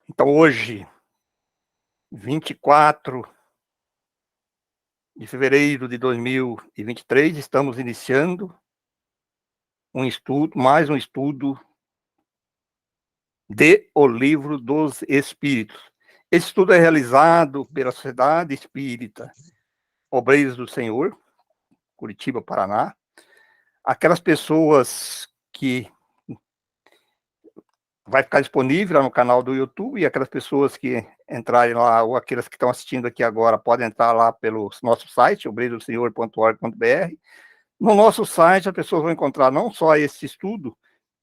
Então, hoje, 24 de fevereiro de 2023, estamos iniciando mais um estudo de O Livro dos Espíritos. Esse estudo é realizado pela Sociedade Espírita Obreiros do Senhor, Curitiba, Paraná. Aquelas pessoas que vai ficar disponível lá no canal do YouTube, e aquelas pessoas que entrarem lá, ou aquelas que estão assistindo aqui agora, podem entrar lá pelo nosso site, obreirodosenhor.org.br. No nosso site, as pessoas vão encontrar não só esse estudo,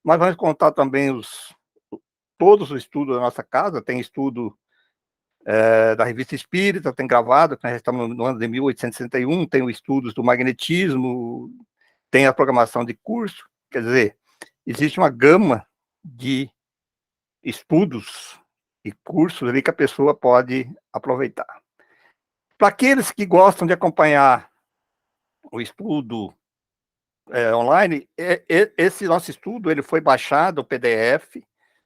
mas vão encontrar também todos os estudos da nossa casa. Tem estudo da Revista Espírita, tem gravado, que nós estamos no ano de 1861, tem os estudos do magnetismo, tem a programação de curso. Quer dizer, existe uma gama de estudos e cursos ali que a pessoa pode aproveitar. Para aqueles que gostam de acompanhar o estudo online, esse nosso estudo ele foi baixado, o PDF,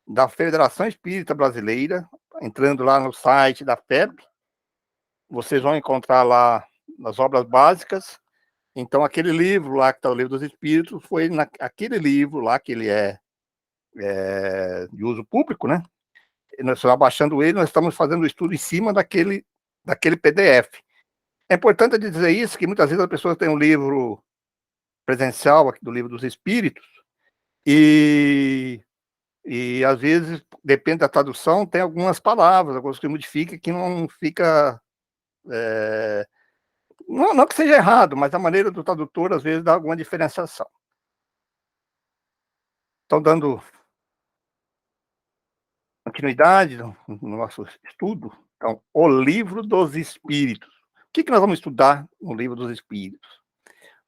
da Federação Espírita Brasileira. Entrando lá no site da FEB, vocês vão encontrar lá nas obras básicas. Então, aquele livro lá, que está o Livro dos Espíritos, foi aquele livro lá, que ele é de uso público, né? Nós estamos abaixando ele, nós estamos fazendo o estudo em cima daquele PDF. É importante dizer isso, que muitas vezes as pessoas têm um livro presencial aqui do Livro dos Espíritos, e às vezes, depende da tradução, tem algumas palavras, algumas que modifica, que não fica... não que seja errado, mas a maneira do tradutor, às vezes, dá alguma diferenciação. Então, dando continuidade no nosso estudo, então, O Livro dos Espíritos. O que nós vamos estudar no Livro dos Espíritos?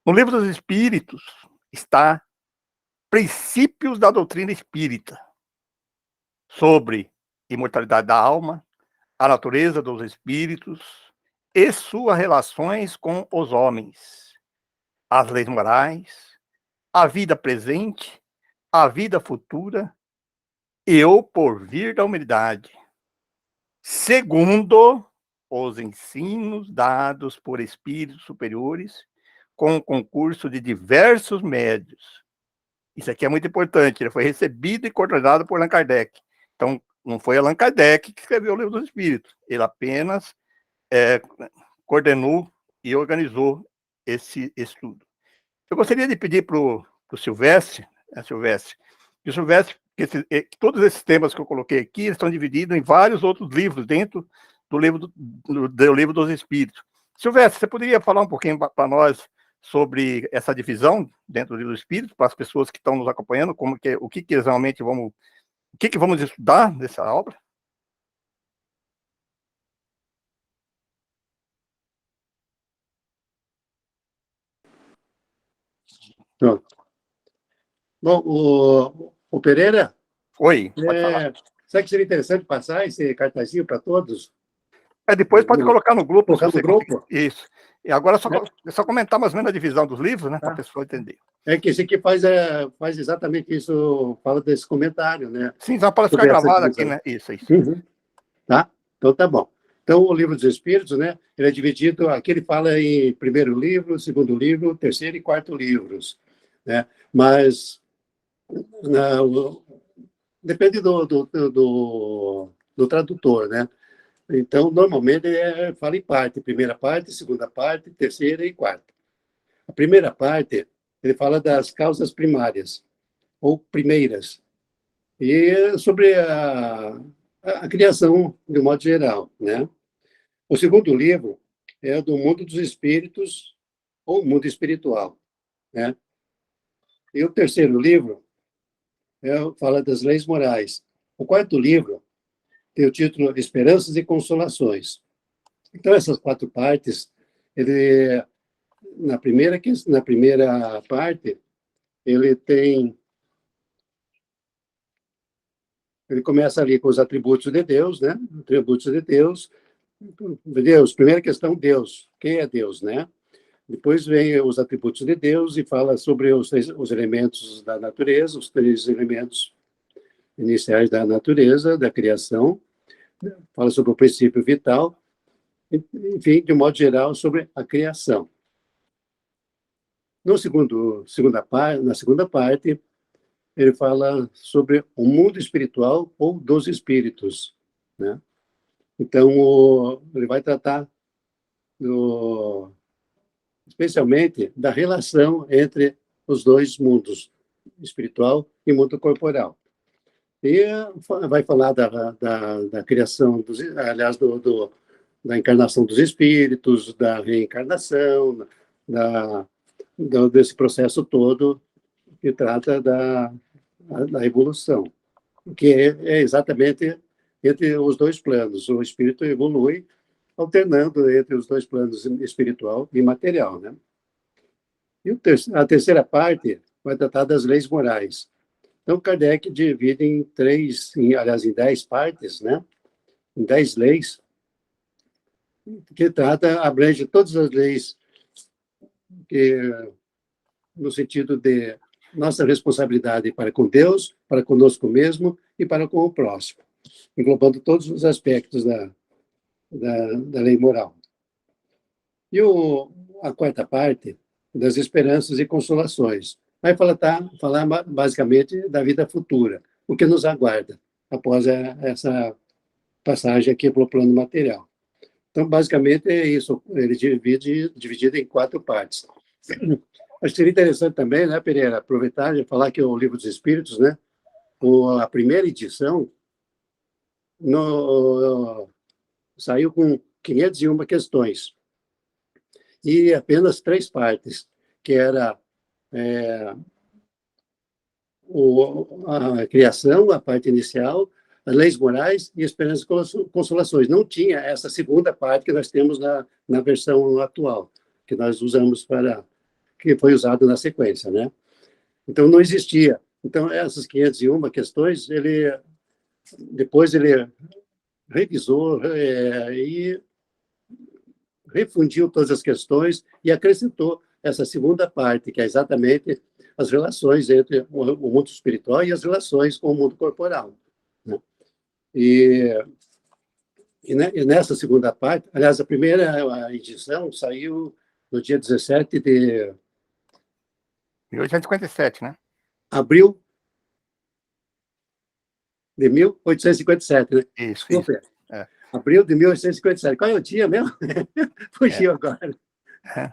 No Livro dos Espíritos está Princípios da Doutrina Espírita, sobre imortalidade da alma, a natureza dos espíritos e suas relações com os homens, as leis morais, a vida presente, a vida futura e o porvir da humanidade, segundo os ensinos dados por espíritos superiores, com o concurso de diversos médios. Isso aqui é muito importante, ele foi recebido e coordenado por Allan Kardec. Então, não foi Allan Kardec que escreveu o Livro dos Espíritos, ele apenas coordenou e organizou esse estudo. Eu gostaria de pedir para o Silvestre, que todos esses temas que eu coloquei aqui estão divididos em vários outros livros dentro do Livro dos Espíritos. Silvestre, você poderia falar um pouquinho para nós sobre essa divisão dentro do Livro dos Espíritos, para as pessoas que estão nos acompanhando, o que realmente vamos estudar nessa obra? Pronto. Bom, o Pereira? Oi, pode falar. Sabe que seria interessante passar esse cartazinho para todos? Depois pode colocar no grupo. Colocar no grupo? Isso. E agora é só comentar mais ou menos a divisão dos livros, né, para a pessoa entender. É que esse aqui faz exatamente isso, fala desse comentário, né? Sim, já pode ficar gravado aqui, né? Isso. Uhum. Tá? Então tá bom. Então, o Livro dos Espíritos, né? Ele é dividido, aqui ele fala em primeiro livro, segundo livro, terceiro e quarto livros, né? Mas depende do tradutor, né? Então, normalmente, fala em parte, primeira parte, segunda parte, terceira e quarta. A primeira parte, ele fala das causas primárias, ou primeiras, e sobre a criação, de um modo geral, né? O segundo livro é do mundo dos espíritos, ou mundo espiritual, né? E o terceiro livro fala das leis morais. O quarto livro tem o título Esperanças e Consolações. Então, essas quatro partes, na primeira parte, ele começa ali com os atributos de Deus, né? Atributos de Deus. Deus, primeira questão, Deus. Quem é Deus, né? Depois vem os atributos de Deus e fala sobre os elementos da natureza, os três elementos iniciais da natureza, da criação. fala sobre o princípio vital, enfim, de um modo geral, sobre a criação. Na segunda parte, ele fala sobre o mundo espiritual ou dos espíritos, né? Então, ele vai tratar especialmente da relação entre os dois mundos, espiritual e mundo corporal. E vai falar da criação, aliás, da encarnação dos espíritos, da reencarnação, desse processo todo que trata da evolução, que é exatamente entre os dois planos. O espírito evolui alternando entre os dois planos, espiritual e material, né? E a terceira parte vai tratar das leis morais. Então, Kardec divide aliás, em 10 partes, né? Em 10 leis, que abrange todas as leis que, no sentido de nossa responsabilidade para com Deus, para conosco mesmo e para com o próximo, englobando todos os aspectos da lei moral. E a quarta parte, das esperanças e consolações, vai falar basicamente da vida futura, o que nos aguarda após essa passagem aqui pelo plano material. Então, basicamente, é isso. Ele dividido em 4 partes. Acho que seria interessante também, né, Pereira, aproveitar e falar que o Livro dos Espíritos, né, a primeira edição saiu com 501 questões e apenas 3 partes, que era a criação, a parte inicial, as leis morais e esperanças e consolações. Não tinha essa segunda parte que nós temos na versão atual, que nós usamos que foi usado na sequência, né? Então, não existia. Então, essas 501 questões, depois ele revisou e refundiu todas as questões e acrescentou essa segunda parte, que é exatamente as relações entre o mundo espiritual e as relações com o mundo corporal, né? E nessa segunda parte, aliás, a primeira edição saiu no dia 17 de 1857, né? abril de 1857, né? Isso, Desculpa, isso. É. abril de 1857. Qual é o dia mesmo? Fugiu agora. É.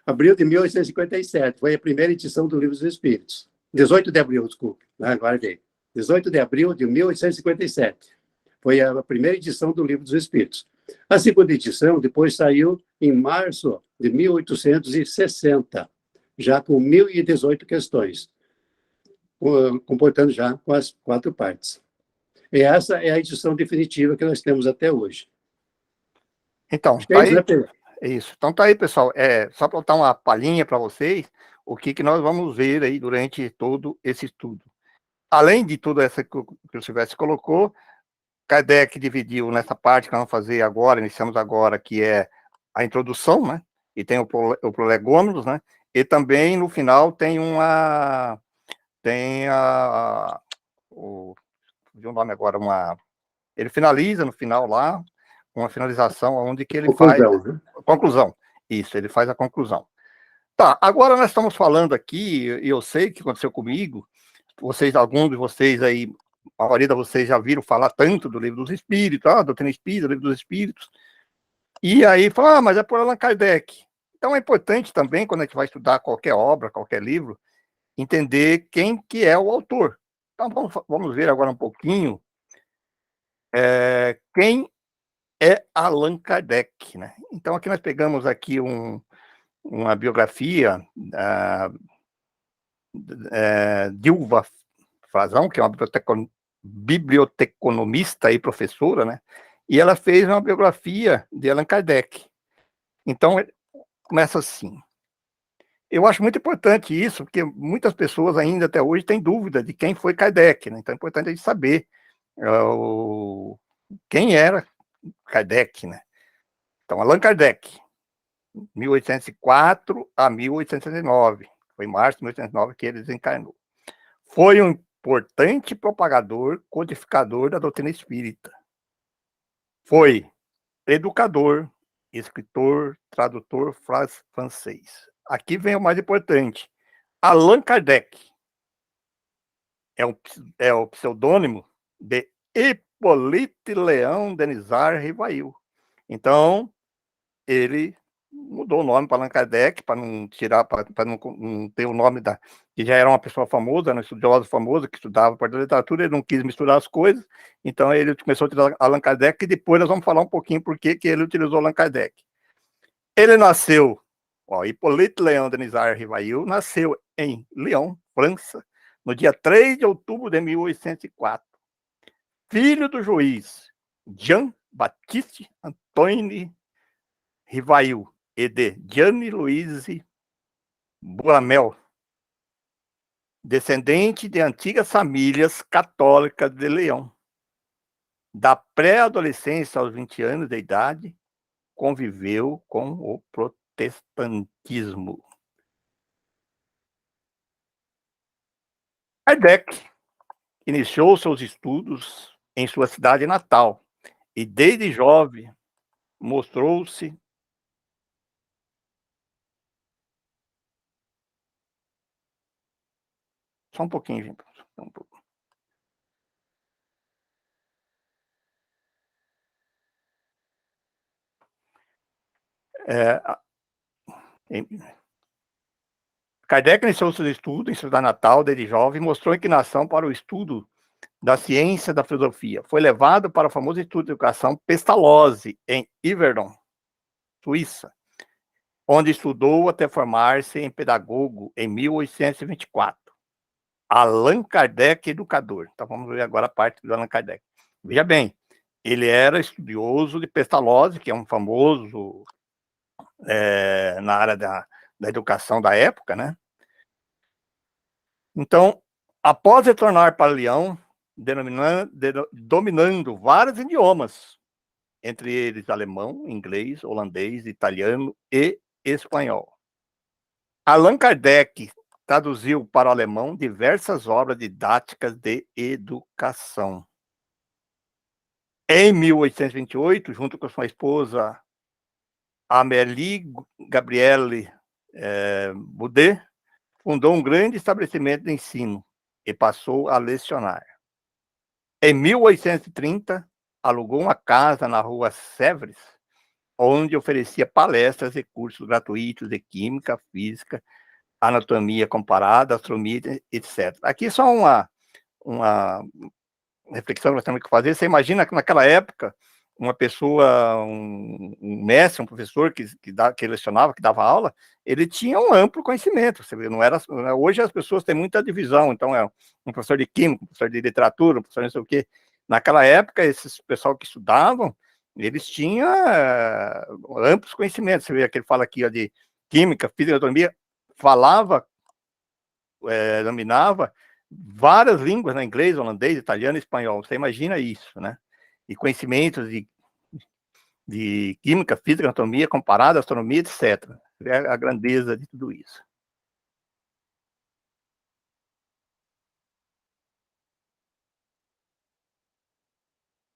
Abril de 1857. Foi a primeira edição do Livro dos Espíritos. 18 de abril, desculpe. Agora veio. 18 de abril de 1857. Foi a primeira edição do Livro dos Espíritos. A segunda edição depois saiu em março de 1860, já com 1.018 questões, comportando já com as 4 partes. E essa é a edição definitiva que nós temos até hoje. Então, tá aí. Isso. Então tá aí, pessoal. Só para dar uma palhinha para vocês, o que nós vamos ver aí durante todo esse estudo. Além de tudo essa que o Silvestre colocou, Kardec dividiu nessa parte que nós vamos fazer agora, iniciamos agora, que é a introdução, né? E tem o prolegômenos, né? E também no final tem o nome agora, ele finaliza no final lá, uma finalização onde que ele faz a conclusão. Isso, ele faz a conclusão. Tá, agora nós estamos falando aqui, e eu sei que aconteceu comigo, alguns de vocês aí, a maioria de vocês já viram falar tanto do Livro dos Espíritos, doutrina espírita, Livro dos Espíritos, e aí fala, mas é por Allan Kardec. Então é importante também, quando a gente vai estudar qualquer obra, qualquer livro, entender quem que é o autor. Então vamos ver agora um pouquinho quem é Allan Kardec, né? Então aqui nós pegamos aqui uma biografia Dilva Frazão, que é uma biblioteconomista e professora, né? E ela fez uma biografia de Allan Kardec. Então, começa assim. Eu acho muito importante isso, porque muitas pessoas ainda até hoje têm dúvida de quem foi Kardec, né? Então é importante a gente saber quem era Kardec, né? Então, Allan Kardec, 1804 a 1869. Foi em março de 1809 que ele desencarnou. Foi um importante propagador, codificador da doutrina espírita. Foi educador, escritor, tradutor francês. Aqui vem o mais importante. Allan Kardec é o pseudônimo de Hippolyte Léon Denisard Rivail. Então, ele mudou o nome para Allan Kardec, para não tirar, para não ter o nome que já era uma pessoa famosa, um estudioso famoso, que estudava parte da literatura, ele não quis misturar as coisas, então ele começou a utilizar Allan Kardec, e depois nós vamos falar um pouquinho por que ele utilizou Allan Kardec. Ele nasceu, Hippolyte Léon Denisard Rivail, nasceu em Lyon, França, no dia 3 de outubro de 1804. Filho do juiz Jean-Baptiste Antoine Rivail e de Gianni-Louise Boamel, descendente de antigas famílias católicas de Leão. Da pré-adolescência aos 20 anos de idade, conviveu com o protestantismo. Kardec iniciou seus estudos em sua cidade natal e, desde jovem, mostrou-se só um pouquinho, gente. Um pouco. Kardec iniciou seus estudos em sua cidade natal desde jovem e mostrou inclinação para o estudo da ciência da filosofia. Foi levado para o famoso Instituto de Educação Pestalozzi, em Yverdon, Suíça, onde estudou até formar-se em pedagogo em 1824. Allan Kardec, educador. Então vamos ver agora a parte do Allan Kardec. Veja bem, ele era estudioso de Pestalozzi, que é um famoso na área da educação da época, né? Então, após retornar para Leão, dominando vários idiomas, entre eles alemão, inglês, holandês, italiano e espanhol. Allan Kardec traduziu para o alemão diversas obras didáticas de educação. Em 1828, junto com sua esposa Amélie Gabrielle Boudet, fundou um grande estabelecimento de ensino e passou a lecionar. Em 1830, alugou uma casa na rua Sèvres, onde oferecia palestras e cursos gratuitos de química, física, anatomia comparada, astronomia, etc. Aqui só uma reflexão que nós temos que fazer. Você imagina que naquela época, uma pessoa, um mestre, um professor que lecionava, que dava aula, ele tinha um amplo conhecimento. Você vê, não era, hoje as pessoas têm muita divisão, então é um professor de química, um professor de literatura, um professor não sei o quê. Naquela época, esses pessoal que estudavam, eles tinham amplos conhecimentos. Você vê que ele fala aqui de química, física, anatomia, falava, dominava várias línguas, né? Inglês, holandês, italiano e espanhol. Você imagina isso, né? E conhecimentos de química, física, anatomia comparada, astronomia, etc. É a grandeza de tudo isso.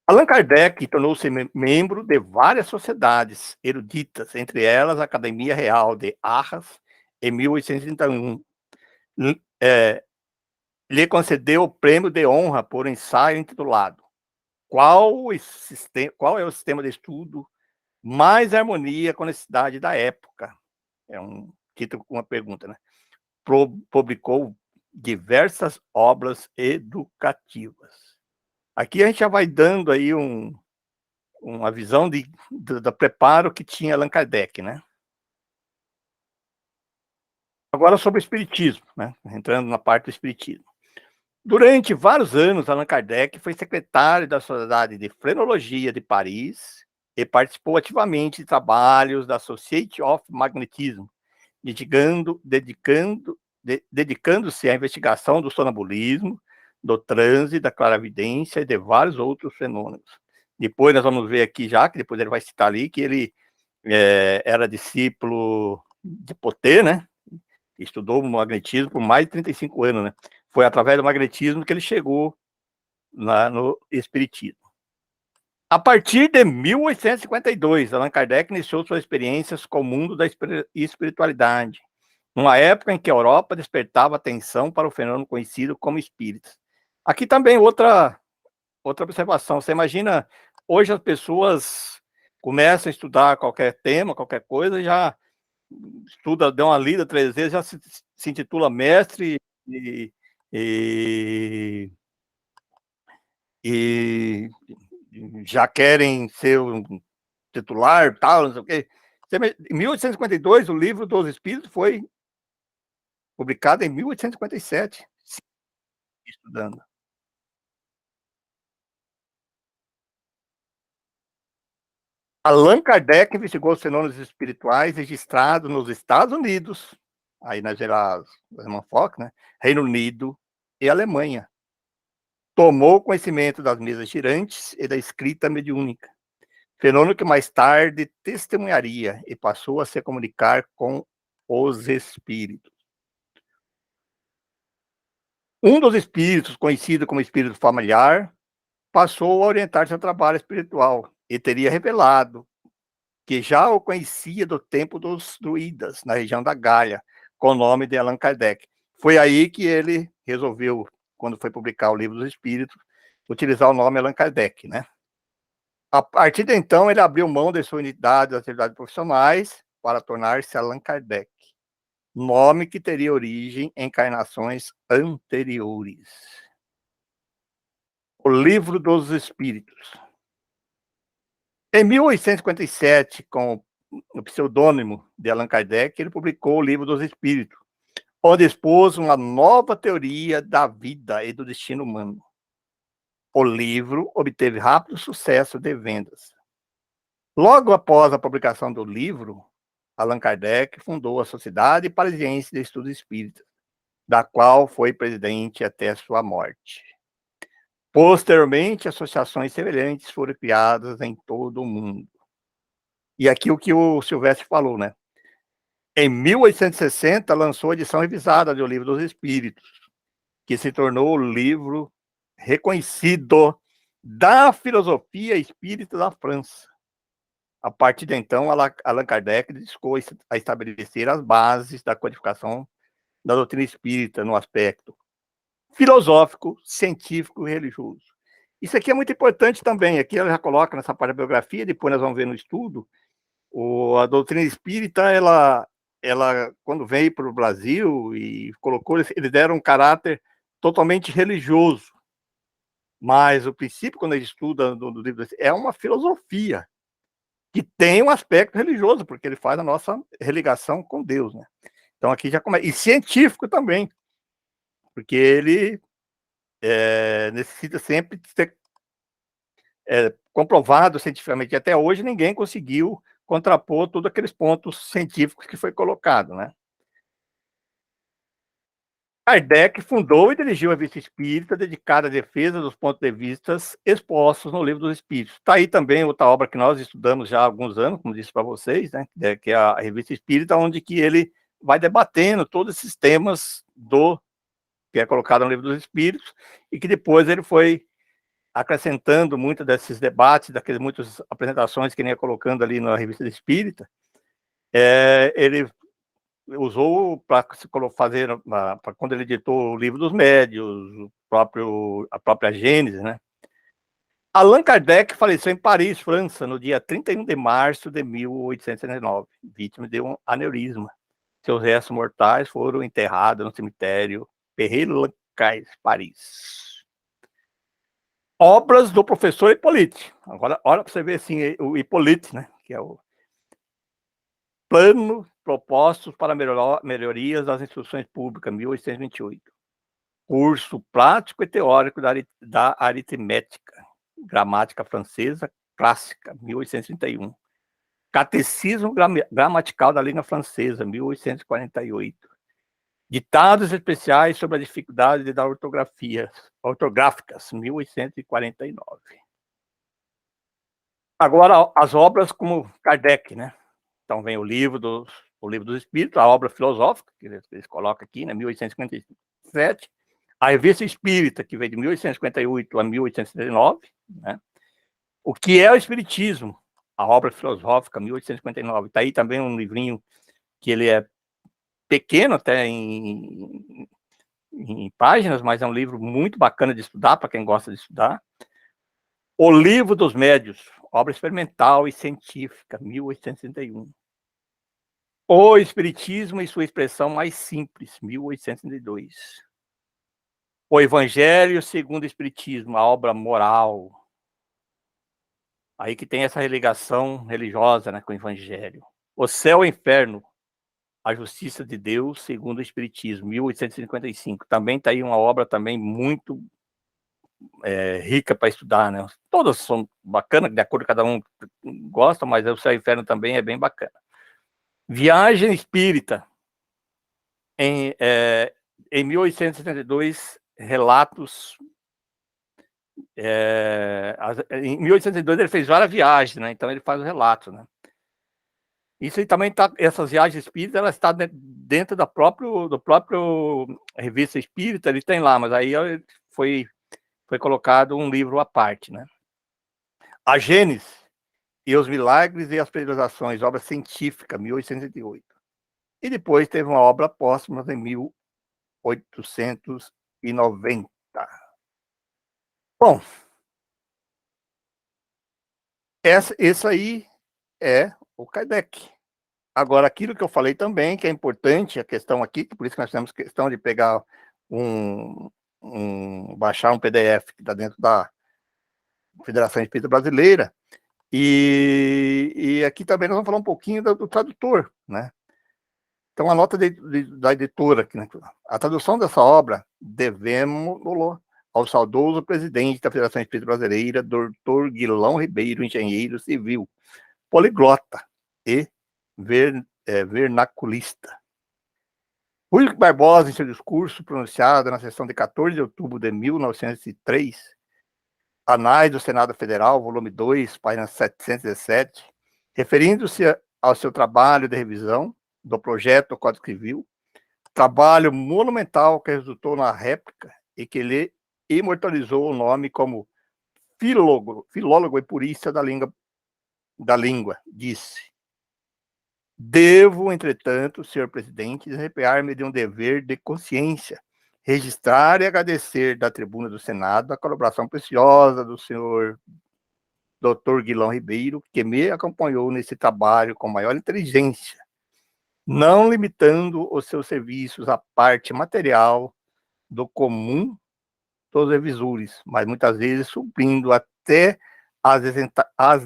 Allan Kardec tornou-se membro de várias sociedades eruditas, entre elas a Academia Real de Arras, em 1831. Lhe concedeu o prêmio de honra por ensaio intitulado Qual é o sistema de estudo mais harmonia com a necessidade da época? É um título com uma pergunta, né? Publicou diversas obras educativas. Aqui a gente já vai dando aí uma visão do preparo que tinha Allan Kardec, né? Agora sobre o espiritismo, né? Entrando na parte do espiritismo. Durante vários anos, Allan Kardec foi secretário da Sociedade de Frenologia de Paris e participou ativamente de trabalhos da Society of Magnetism, dedicando-se à investigação do sonambulismo, do transe, da clarividência e de vários outros fenômenos. Depois nós vamos ver aqui já, que depois ele vai citar ali, que ele era discípulo de Potê, né? Estudou o magnetismo por mais de 35 anos, né? Foi através do magnetismo que ele chegou lá no espiritismo. A partir de 1852, Allan Kardec iniciou suas experiências com o mundo da espiritualidade, numa época em que a Europa despertava atenção para o fenômeno conhecido como espíritos. Aqui também outra observação. Você imagina, hoje as pessoas começam a estudar qualquer tema, qualquer coisa, já estuda, deu uma lida 3 vezes, já se intitula mestre e, e já querem ser um titular, tal, não sei o quê. Em 1852, o livro dos Espíritos foi publicado em 1857, estudando. Allan Kardec investigou os fenômenos espirituais registrados nos Estados Unidos, aí na Gerard Fox, né? Reino Unido e Alemanha. Tomou conhecimento das mesas girantes e da escrita mediúnica, fenômeno que mais tarde testemunharia e passou a se comunicar com os espíritos. Um dos espíritos, conhecido como espírito familiar, passou a orientar seu trabalho espiritual e teria revelado que já o conhecia do tempo dos druidas, na região da Gália, com o nome de Allan Kardec. Foi aí que ele resolveu, quando foi publicar o Livro dos Espíritos, utilizar o nome Allan Kardec, né? A partir de então, ele abriu mão de sua unidade das atividades profissionais para tornar-se Allan Kardec, nome que teria origem em encarnações anteriores. O Livro dos Espíritos. Em 1857, com o pseudônimo de Allan Kardec, ele publicou o Livro dos Espíritos, onde expôs uma nova teoria da vida e do destino humano. O livro obteve rápido sucesso de vendas. Logo após a publicação do livro, Allan Kardec fundou a Sociedade Parisiense de Estudos Espíritas, da qual foi presidente até sua morte. Posteriormente, associações semelhantes foram criadas em todo o mundo. E aqui o que o Silvestre falou, né? Em 1860, lançou a edição revisada do Livro dos Espíritos, que se tornou o livro reconhecido da filosofia espírita da França. A partir de então, Allan Kardec dedicou a estabelecer as bases da codificação da doutrina espírita no aspecto filosófico, científico e religioso. Isso aqui é muito importante também. Aqui ela já coloca nessa parte da biografia, depois nós vamos ver no estudo. A doutrina espírita, ela quando veio para o Brasil e colocou, eles deram um caráter totalmente religioso. Mas o princípio, quando a gente estuda no livro, é uma filosofia que tem um aspecto religioso, porque ele faz a nossa religação com Deus, né? Então aqui já começa. E científico também, porque ele necessita sempre ser comprovado cientificamente. Até hoje ninguém conseguiu contrapor todos aqueles pontos científicos que foi colocado, né? Kardec fundou e dirigiu a Revista Espírita, dedicada à defesa dos pontos de vista expostos no Livro dos Espíritos. Está aí também outra obra que nós estudamos já há alguns anos, como disse para vocês, né? Que é a Revista Espírita, onde que ele vai debatendo todos esses temas que é colocado no Livro dos Espíritos, e que depois ele foi acrescentando muito desses debates, daquelas muitas apresentações que ele ia colocando ali na Revista Espírita. Ele usou para fazer, para quando ele editou o Livro dos Médiuns, a própria Gênese, né? Allan Kardec faleceu em Paris, França, no dia 31 de março de 1879, vítima de um aneurisma. Seus restos mortais foram enterrados no cemitério Père-Lachaise, Paris. Obras do professor Hippolyte. Agora, olha para você ver assim, o Hippolyte, né? Que é o Plano Propostos para Melhorias das Instruções Públicas, 1828. Curso Prático e Teórico da Aritmética, Gramática Francesa Clássica, 1831. Catecismo Gramatical da Língua Francesa, 1848. Ditados especiais sobre a dificuldade da ortográficas, 1849. Agora, as obras como Kardec, né? Então vem o livro dos Espíritos, a obra filosófica, que eles colocam aqui, né, 1857, a Revista Espírita, que veio de 1858 a 1879, né? O que é o Espiritismo? A obra filosófica, 1859. Está aí também um livrinho que ele é pequeno até em páginas, mas é um livro muito bacana de estudar, para quem gosta de estudar. O Livro dos Médios, obra experimental e científica, 1861. O Espiritismo e sua expressão mais simples, 1862. O Evangelho segundo o Espiritismo, a obra moral. Aí que tem essa ligação religiosa, né, com o Evangelho. O Céu e o Inferno, a Justiça de Deus segundo o Espiritismo, 1855. Também está aí uma obra também muito rica para estudar, né? Todas são bacanas, de acordo com cada um gosta, mas o Céu e o Inferno também é bem bacana. Viagem Espírita, em 1872, relatos. Em 1802 ele fez várias viagens, né? Então ele faz o relato, né? Isso aí também tá, essas viagens espíritas, ela está dentro do próprio Revista Espírita, ele tem lá, mas aí foi colocado um livro à parte, né? A Gênesis e os Milagres e as Periodizações, obra científica, 1808. E depois teve uma obra póstuma em 1890. Bom, esse aí é o Kardec. Agora, aquilo que eu falei também, que é importante, a questão aqui, por isso que nós temos questão de pegar baixar um PDF que está dentro da Federação Espírita Brasileira, e aqui também nós vamos falar um pouquinho do tradutor, né? Então, a nota da editora aqui, né? A tradução dessa obra devemos ao saudoso presidente da Federação Espírita Brasileira, Dr. Guilão Ribeiro, engenheiro civil, poliglota e vernaculista. Rui Barbosa, em seu discurso pronunciado na sessão de 14 de outubro de 1903, Anais do Senado Federal, volume 2, página 717, referindo-se ao seu trabalho de revisão do projeto do Código Civil, trabalho monumental que resultou na réplica e que lhe imortalizou o nome como filólogo e purista da língua, disse: devo, entretanto, senhor presidente, desempenhar-me de um dever de consciência, registrar e agradecer da tribuna do Senado a colaboração preciosa do senhor Dr. Guilão Ribeiro, que me acompanhou nesse trabalho com maior inteligência, não limitando os seus serviços à parte material do comum dos revisores, mas muitas vezes suprindo até as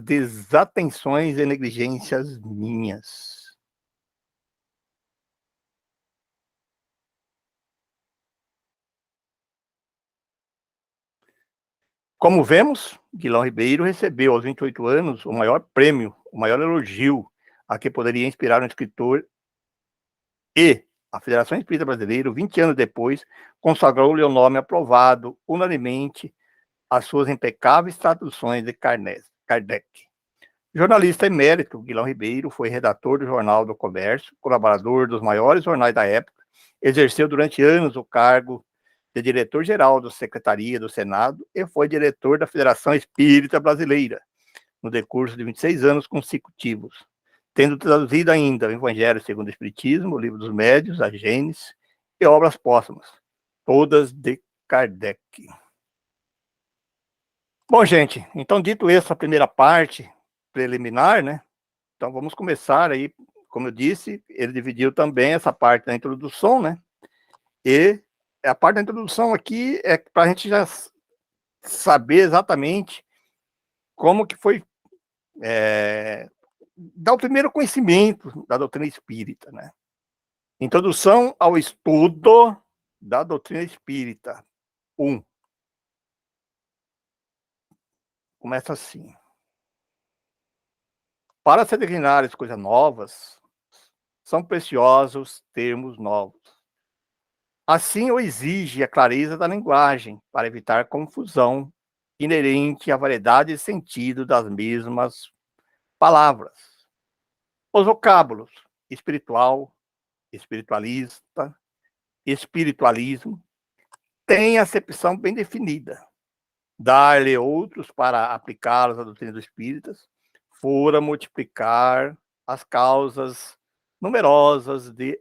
desatenções e negligências minhas. Como vemos, Guilão Ribeiro recebeu aos 28 anos o maior prêmio, o maior elogio a que poderia inspirar um escritor, e a Federação Espírita Brasileira, 20 anos depois, consagrou-lhe o nome aprovado unanimemente às suas impecáveis traduções de Kardec. Jornalista emérito, Guilão Ribeiro foi redator do Jornal do Comércio, colaborador dos maiores jornais da época, exerceu durante anos o cargo de diretor-geral da Secretaria do Senado e foi diretor da Federação Espírita Brasileira, no decurso de 26 anos consecutivos, tendo traduzido ainda o Evangelho segundo o Espiritismo, o Livro dos Médios, a Gênesis e obras póstumas, todas de Kardec. Bom, gente, então dito essa primeira parte preliminar, né? Então vamos começar aí, como eu disse, ele dividiu também essa parte da introdução, né? E a parte da introdução aqui é para a gente já saber exatamente como que foi dar o primeiro conhecimento da doutrina espírita, né? Introdução ao estudo da doutrina espírita. 1. Começa assim. Para se designar as coisas novas, são preciosos termos novos. Assim o exige a clareza da linguagem, para evitar confusão inerente à variedade de sentido das mesmas palavras. Os vocábulos espiritual, espiritualista, espiritualismo têm acepção bem definida. dar-lhe outros para aplicá-los à doutrina dos espíritas, fora multiplicar as causas numerosas de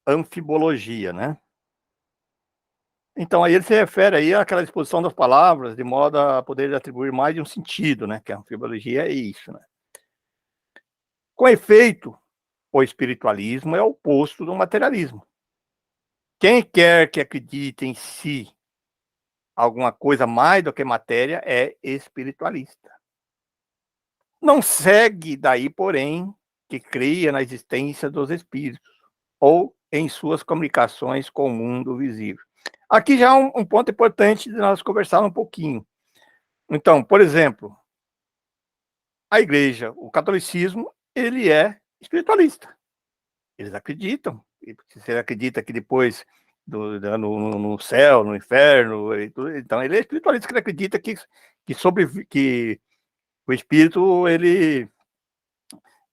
anfibologia, né? Então, aí ele se refere aí àquela disposição das palavras, de modo a poder atribuir mais de um sentido, né? Que a anfibologia é isso, né? Com efeito, o espiritualismo é o oposto do materialismo. Quem quer que acredite em si alguma coisa mais do que matéria é espiritualista. Não segue daí, porém, que creia na existência dos espíritos ou em suas comunicações com o mundo visível. Aqui já é um ponto importante de nós conversarmos um pouquinho. Então, por exemplo, a igreja, o catolicismo, ele é espiritualista. Eles acreditam. Se você acredita que depois no céu, no inferno, então ele é espiritualista, que ele acredita que o espírito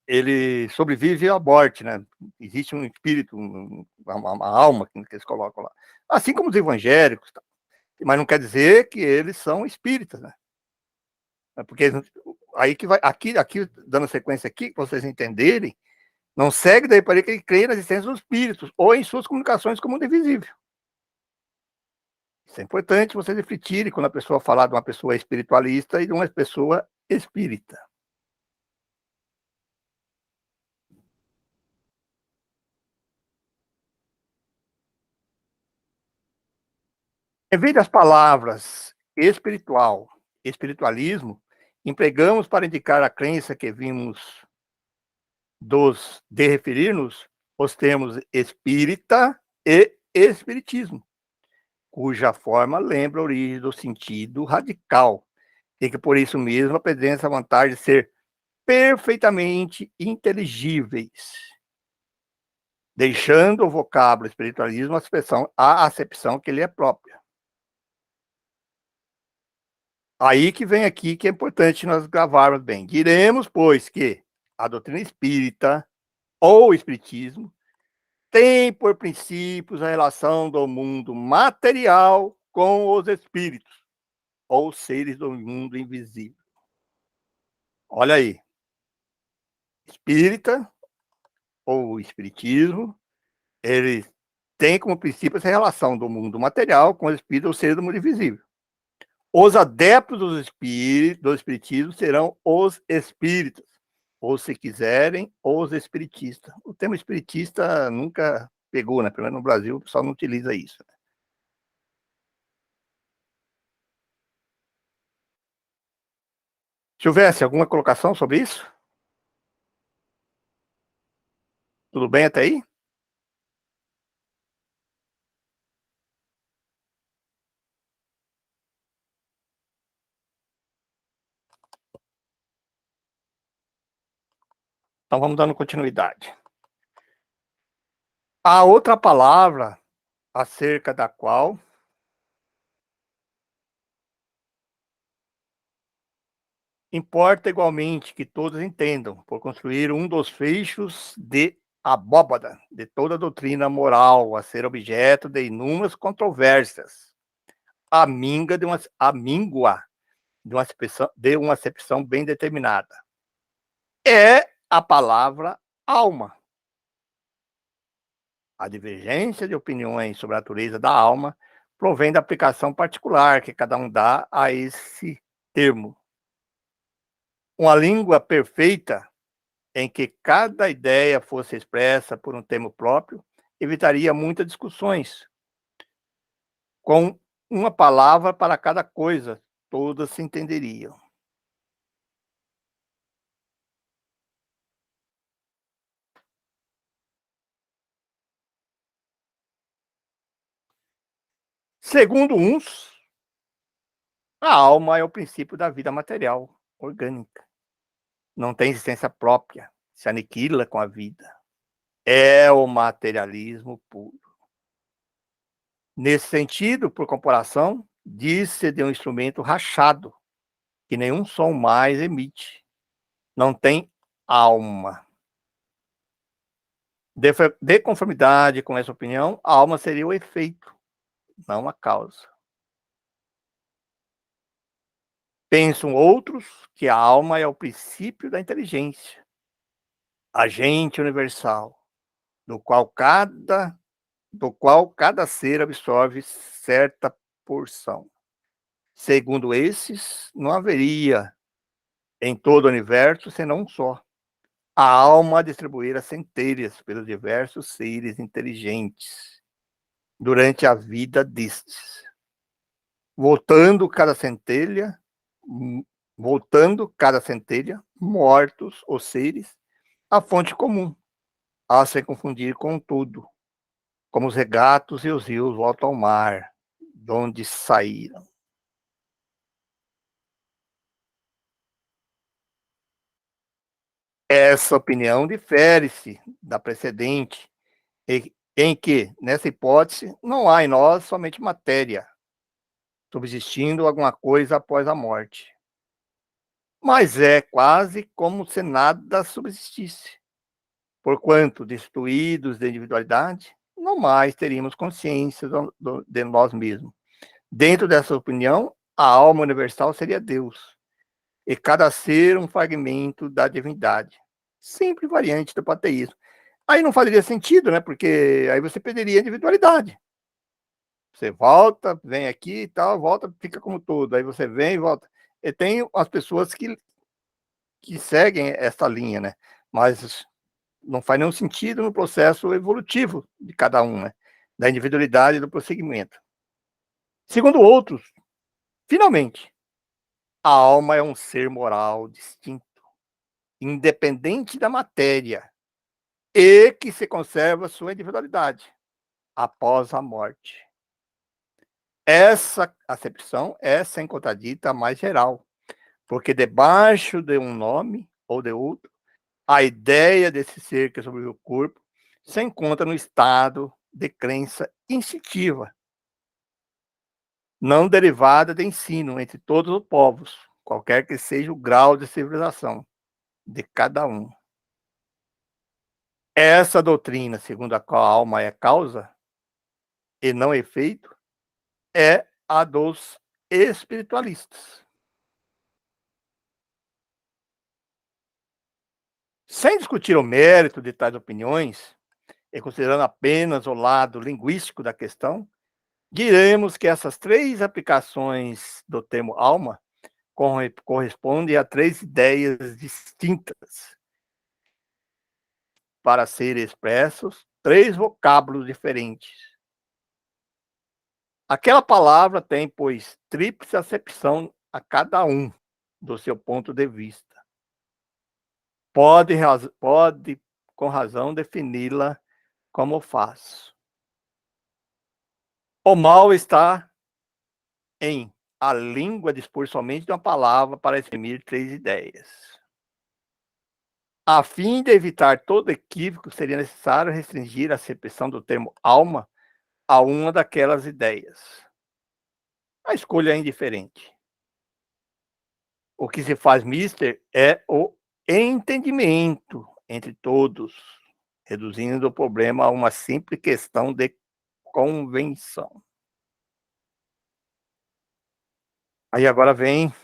ele sobrevive à morte, né? Existe um espírito, uma alma que eles colocam lá. Assim como os evangélicos, tá? Mas não quer dizer que eles são espíritas, né? Porque aí que vai, aqui dando sequência aqui, para vocês entenderem, não segue daí para que ele creia na existência dos espíritos ou em suas comunicações com o mundo invisível. Isso é importante vocês refletirem quando a pessoa falar de uma pessoa espiritualista e de uma pessoa espírita. Em vez das palavras espiritual, espiritualismo, empregamos para indicar a crença que vimos de referir-nos os termos espírita e espiritismo, cuja forma lembra a origem do sentido radical, e que por isso mesmo apresenta a vantagem de ser perfeitamente inteligíveis, deixando o vocábulo espiritualismo a acepção que lhe é própria. Aí que vem aqui que é importante nós gravarmos bem. Diremos, pois, que a doutrina espírita ou o espiritismo tem por princípios a relação do mundo material com os espíritos, ou seres do mundo invisível. Olha aí. Espírita ou espiritismo, ele tem como princípio essa relação do mundo material com os espíritos, ou seres do mundo invisível. Os adeptos do espiritismo serão os espíritas, ou se quiserem, os espiritistas. O termo espiritista nunca pegou, né? Pelo menos no Brasil, o pessoal não utiliza isso. Se houvesse alguma colocação sobre isso? Tudo bem até aí? Então vamos dando continuidade. Há outra palavra acerca da qual importa igualmente que todos entendam, por construir um dos feixes de abóbada de toda a doutrina moral a ser objeto de inúmeras controvérsias, a míngua de uma acepção bem determinada. É a palavra alma. A divergência de opiniões sobre a natureza da alma provém da aplicação particular que cada um dá a esse termo. Uma língua perfeita, em que cada ideia fosse expressa por um termo próprio, evitaria muitas discussões. Com uma palavra para cada coisa, todas se entenderiam. Segundo uns, a alma é o princípio da vida material, orgânica. Não tem existência própria, se aniquila com a vida. É o materialismo puro. Nesse sentido, por comparação, diz-se de um instrumento rachado, que nenhum som mais emite. Não tem alma. De conformidade com essa opinião, a alma seria o efeito, não a causa. Pensam outros que a alma é o princípio da inteligência, agente universal, do qual cada ser absorve certa porção. Segundo esses, não haveria em todo o universo senão um só. A alma a distribuir as centelhas pelos diversos seres inteligentes durante a vida destes, voltando cada centelha, mortos os seres, à fonte comum, a se confundir com tudo, como os regatos e os rios voltam ao mar, de onde saíram. Essa opinião difere-se da precedente, em que, nessa hipótese, não há em nós somente matéria, subsistindo alguma coisa após a morte. Mas é quase como se nada subsistisse, porquanto, destituídos de individualidade, não mais teríamos consciência de nós mesmos. Dentro dessa opinião, a alma universal seria Deus, e cada ser um fragmento da divindade, sempre variante do panteísmo. Aí não faria sentido, né? Porque aí você perderia a individualidade. Você volta, vem aqui e tal, volta, fica como todo. Aí você vem e volta. E tem as pessoas que seguem essa linha, né? Mas não faz nenhum sentido no processo evolutivo de cada um, né? Da individualidade e do prosseguimento. Segundo outros, finalmente, a alma é um ser moral distinto, independente da matéria, e que se conserva sua individualidade após a morte. Essa acepção é, sem contradita, a mais geral, porque debaixo de um nome ou de outro, a ideia desse ser que sobrevive o corpo se encontra no estado de crença instintiva, não derivada de ensino entre todos os povos, qualquer que seja o grau de civilização de cada um. Essa doutrina, segundo a qual a alma é causa e não efeito, é a dos espiritualistas. Sem discutir o mérito de tais opiniões, e considerando apenas o lado linguístico da questão, diremos que essas três aplicações do termo alma correspondem a três ideias distintas para serem expressos três vocábulos diferentes. Aquela palavra tem, pois, tríplice acepção a cada um do seu ponto de vista. Pode com razão, defini-la como faço. O mal está em a língua dispor somente de uma palavra para exprimir três ideias. A fim de evitar todo equívoco, seria necessário restringir a acepção do termo alma a uma daquelas ideias. A escolha é indiferente. O que se faz mister é o entendimento entre todos, reduzindo o problema a uma simples questão de convenção. Aí agora vem,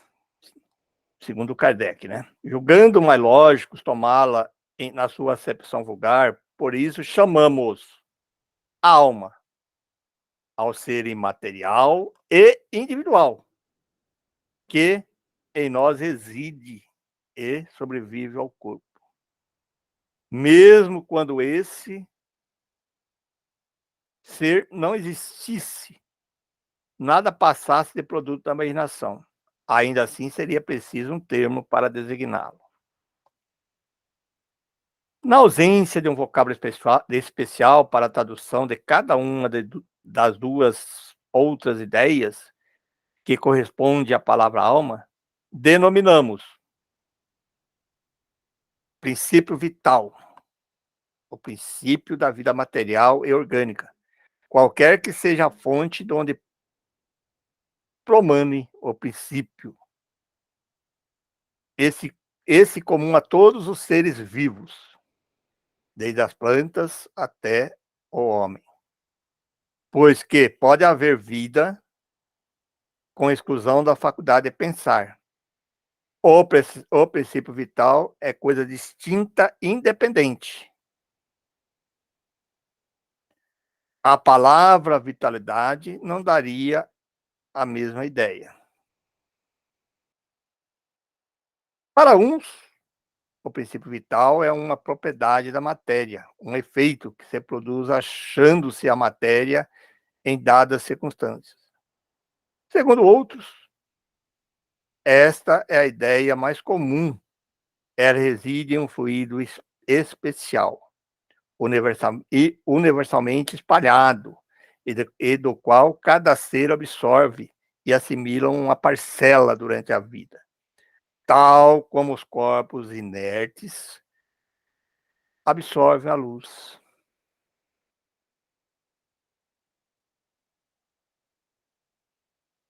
segundo Kardec, né? Julgando mais lógicos tomá-la na sua acepção vulgar, por isso chamamos alma ao ser imaterial e individual, que em nós reside e sobrevive ao corpo. Mesmo quando esse ser não existisse, nada passasse de produto da imaginação. Ainda assim, seria preciso um termo para designá-lo. Na ausência de um vocábulo especial para a tradução de cada uma das duas outras ideias, que corresponde à palavra alma, denominamos princípio vital, o princípio da vida material e orgânica, qualquer que seja a fonte de onde promane o princípio. Esse comum a todos os seres vivos, desde as plantas até o homem. Pois que pode haver vida com exclusão da faculdade de pensar, O princípio vital é coisa distinta, independente. A palavra vitalidade não daria a mesma ideia. Para uns, o princípio vital é uma propriedade da matéria, um efeito que se produz achando-se a matéria em dadas circunstâncias. Segundo outros, esta é a ideia mais comum. Ela reside em um fluido especial, universalmente espalhado, e do qual cada ser absorve e assimila uma parcela durante a vida, tal como os corpos inertes absorvem a luz.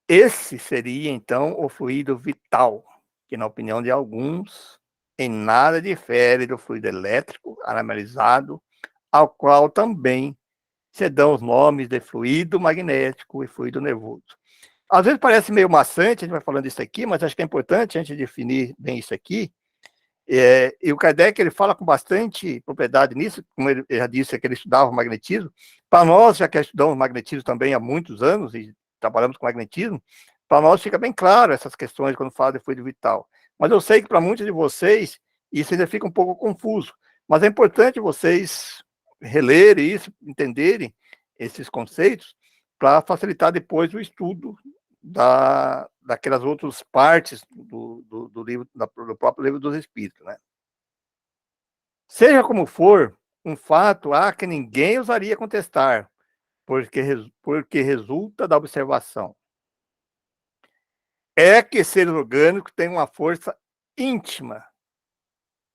Esse seria, então, o fluido vital, que, na opinião de alguns, em nada difere do fluido elétrico analisado, ao qual também se dão os nomes de fluido magnético e fluido nervoso. Às vezes parece meio maçante, a gente vai falando isso aqui, mas acho que é importante a gente definir bem isso aqui. E o Kardec, ele fala com bastante propriedade nisso, como ele já disse, que ele estudava o magnetismo. Para nós, já que estudamos magnetismo também há muitos anos e trabalhamos com magnetismo, para nós fica bem claro essas questões quando fala de fluido vital. Mas eu sei que para muitos de vocês isso ainda fica um pouco confuso. Mas é importante vocês relerem isso, entenderem esses conceitos, para facilitar depois o estudo daquelas outras partes do livro, do próprio livro dos Espíritos, né? Seja como for, um fato há que ninguém ousaria contestar, porque resulta da observação. É que seres orgânicos têm uma força íntima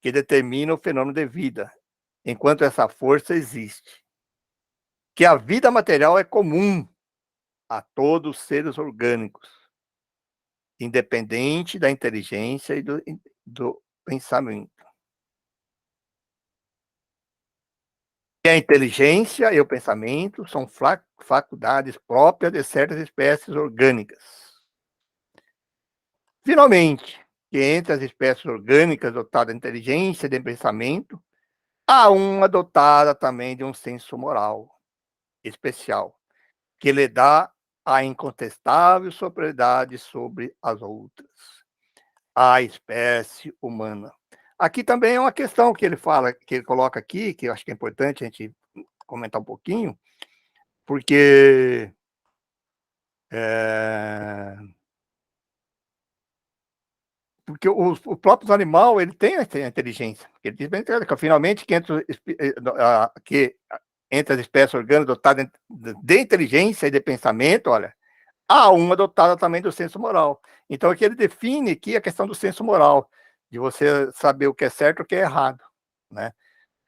que determina o fenômeno de vida, enquanto essa força existe. Que a vida material é comum a todos os seres orgânicos, independente da inteligência e do pensamento. Que a inteligência e o pensamento são faculdades próprias de certas espécies orgânicas. Finalmente, que entre as espécies orgânicas dotadas de inteligência e de pensamento, há uma dotada também de um senso moral especial, que lhe dá a incontestável superioridade sobre as outras, a espécie humana. Aqui também é uma questão que ele fala, que ele coloca aqui, que eu acho que é importante a gente comentar um pouquinho, porque porque os próprios animais, ele tem essa inteligência. Ele diz bem claro que, finalmente, que entre as espécies orgânicas dotadas de inteligência e de pensamento, olha, há uma dotada também do senso moral. Então, aqui ele define aqui a questão do senso moral, de você saber o que é certo e o que é errado, né?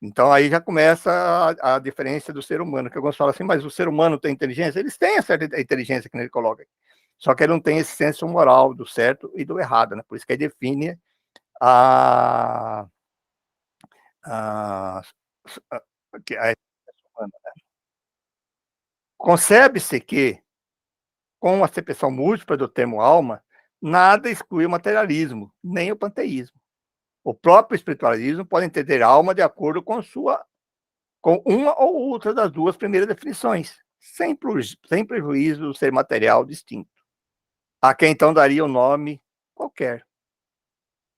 Então, aí já começa a diferença do ser humano, que alguns falam assim, mas o ser humano tem inteligência? Eles têm a certa inteligência que ele coloca. Só que ele não tem esse senso moral do certo e do errado, né? Por isso que ele define a, a, a, a concebe-se que, com a acepção múltipla do termo alma, nada exclui o materialismo, nem o panteísmo. O próprio espiritualismo pode entender alma de acordo com uma ou outra das duas primeiras definições, sem prejuízo do ser material distinto, a quem então daria um nome qualquer.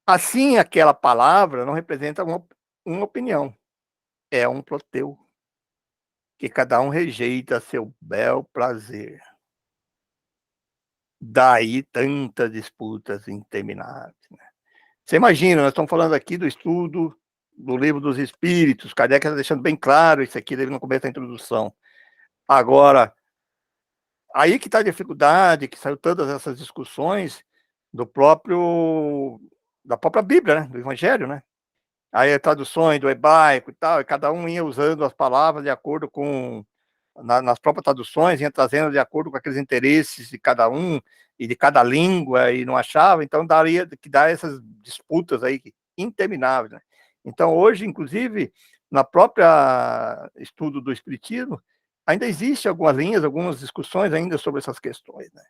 Assim, aquela palavra não representa uma opinião, é um proteu, que cada um rejeita a seu bel prazer. Daí tantas disputas intermináveis, né? Você imagina, nós estamos falando aqui do estudo do Livro dos Espíritos, Kardec está deixando bem claro isso aqui no começo da introdução. Agora, aí que está a dificuldade, que saiu todas essas discussões da própria Bíblia, né? Do Evangelho, né? Aí traduções do hebraico e tal, e cada um ia usando as palavras de acordo com, nas próprias traduções, ia trazendo de acordo com aqueles interesses de cada um e de cada língua, e não achava, então daria que dar essas disputas aí intermináveis, né? Então, hoje, inclusive, na própria estudo do Espiritismo, ainda existe algumas linhas, algumas discussões ainda sobre essas questões, né?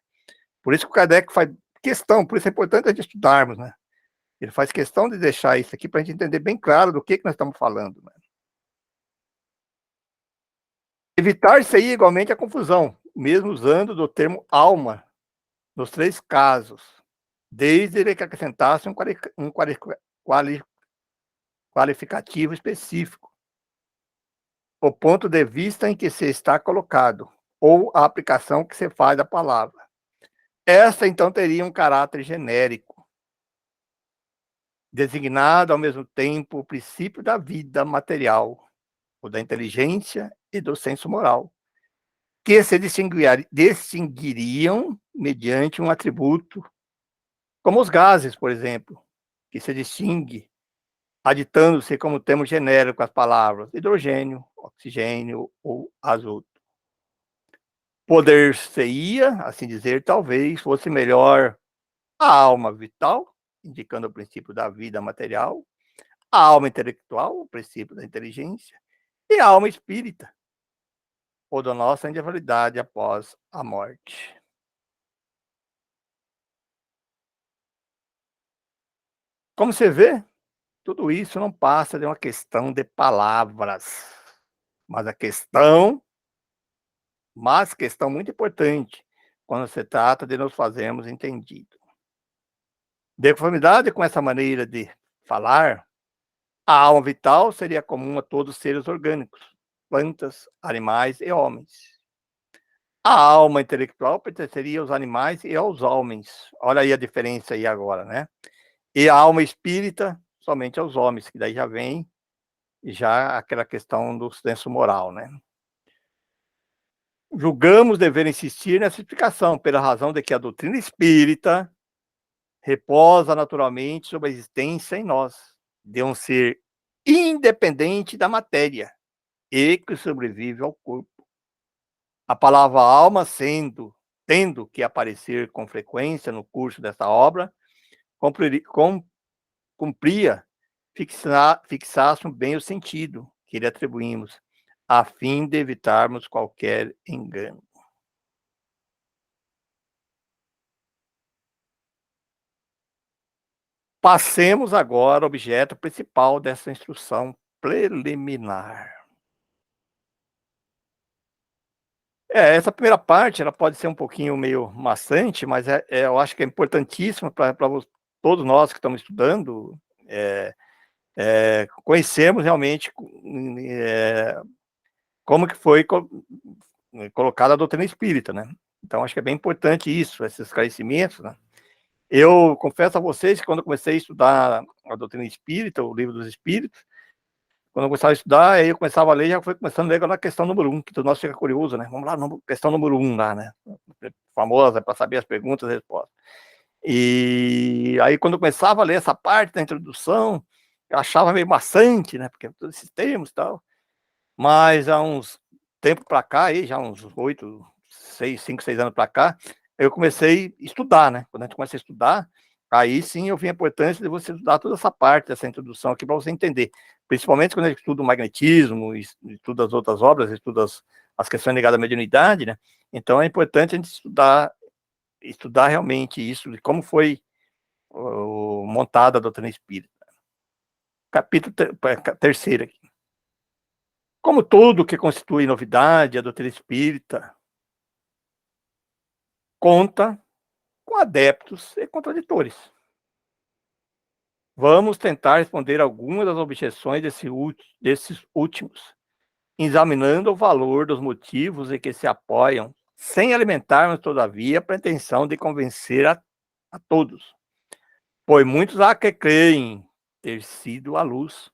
Por isso que o Kardec faz questão, por isso é importante a gente estudarmos, né? Ele faz questão de deixar isso aqui para a gente entender bem claro do que nós estamos falando. Né? Evitar-se aí igualmente a confusão, mesmo usando do termo alma, nos 3 casos, desde que acrescentasse um qualificativo específico, o ponto de vista em que se está colocado, ou a aplicação que se faz da palavra. Esta, então, teria um caráter genérico, designado ao mesmo tempo o princípio da vida material, o da inteligência e do senso moral, que se distinguiriam mediante um atributo, como os gases, por exemplo, que se distingue aditando-se como termo genérico as palavras hidrogênio, oxigênio ou azoto. Poder-se-ia, assim dizer, talvez fosse melhor a alma vital, indicando o princípio da vida material, a alma intelectual, o princípio da inteligência, e a alma espírita, ou da nossa individualidade após a morte. Como você vê, tudo isso não passa de uma questão de palavras, mas questão muito importante, quando se trata de nos fazermos entendidos. De conformidade com essa maneira de falar, a alma vital seria comum a todos os seres orgânicos, plantas, animais e homens. A alma intelectual pertenceria aos animais e aos homens. Olha aí a diferença aí agora, né? E a alma espírita, somente aos homens, que daí já vem aquela questão do senso moral, né? Julgamos dever insistir nessa explicação, pela razão de que a doutrina espírita reposa naturalmente sobre a existência em nós de um ser independente da matéria e que sobrevive ao corpo. A palavra alma tendo que aparecer com frequência no curso dessa obra, cumpria fixasse bem o sentido que lhe atribuímos, a fim de evitarmos qualquer engano. Passemos agora ao objeto principal dessa instrução preliminar. Essa primeira parte, ela pode ser um pouquinho meio maçante, mas eu acho que é importantíssima para todos nós que estamos estudando, conhecermos realmente como que foi colocada a doutrina espírita, né? Então, acho que é bem importante isso, esses esclarecimentos, né? Eu confesso a vocês que quando eu comecei a estudar a doutrina espírita, o livro dos espíritos, quando eu começava a estudar, aí eu começava a ler, já foi começando a ler na questão número 1, que todo mundo fica curioso, né? Vamos lá, questão número 1 lá, né? Famosa, para saber as perguntas e respostas. E aí, quando eu começava a ler essa parte da introdução, eu achava meio maçante, né? Porque todos esses termos e tal. Mas há uns tempo para cá, aí, já uns 5, 6 anos para cá, eu comecei a estudar, né? Quando a gente começa a estudar, aí sim eu vi a importância de você estudar toda essa parte dessa introdução aqui para você entender. Principalmente quando a gente estuda o magnetismo, estuda as outras obras, estuda as questões ligadas à mediunidade, né? Então é importante a gente estudar realmente isso, de como foi montada a doutrina espírita. Capítulo 3 aqui. Como tudo que constitui novidade, a doutrina espírita conta com adeptos e contraditores. Vamos tentar responder algumas das objeções desses últimos, examinando o valor dos motivos em que se apoiam, sem alimentarmos, todavia, a pretensão de convencer a todos, pois muitos há que creem ter sido a luz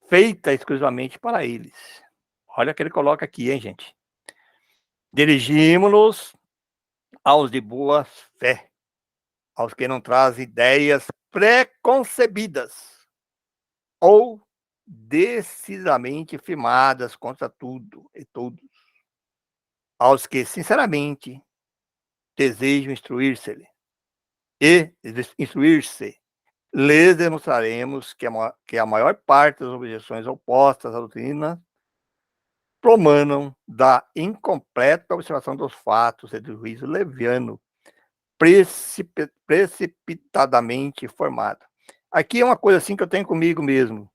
feita exclusivamente para eles. Olha o que ele coloca aqui, hein, gente? Dirigimos-nos aos de boa fé, aos que não trazem ideias preconcebidas ou decididamente firmadas contra tudo e todos, aos que, sinceramente, desejam instruir-se, lhes demonstraremos que a maior parte das objeções opostas à doutrina promanam da incompleta observação dos fatos e do juízo leviano precipitadamente formado. Aqui é uma coisa assim que eu tenho comigo mesmo.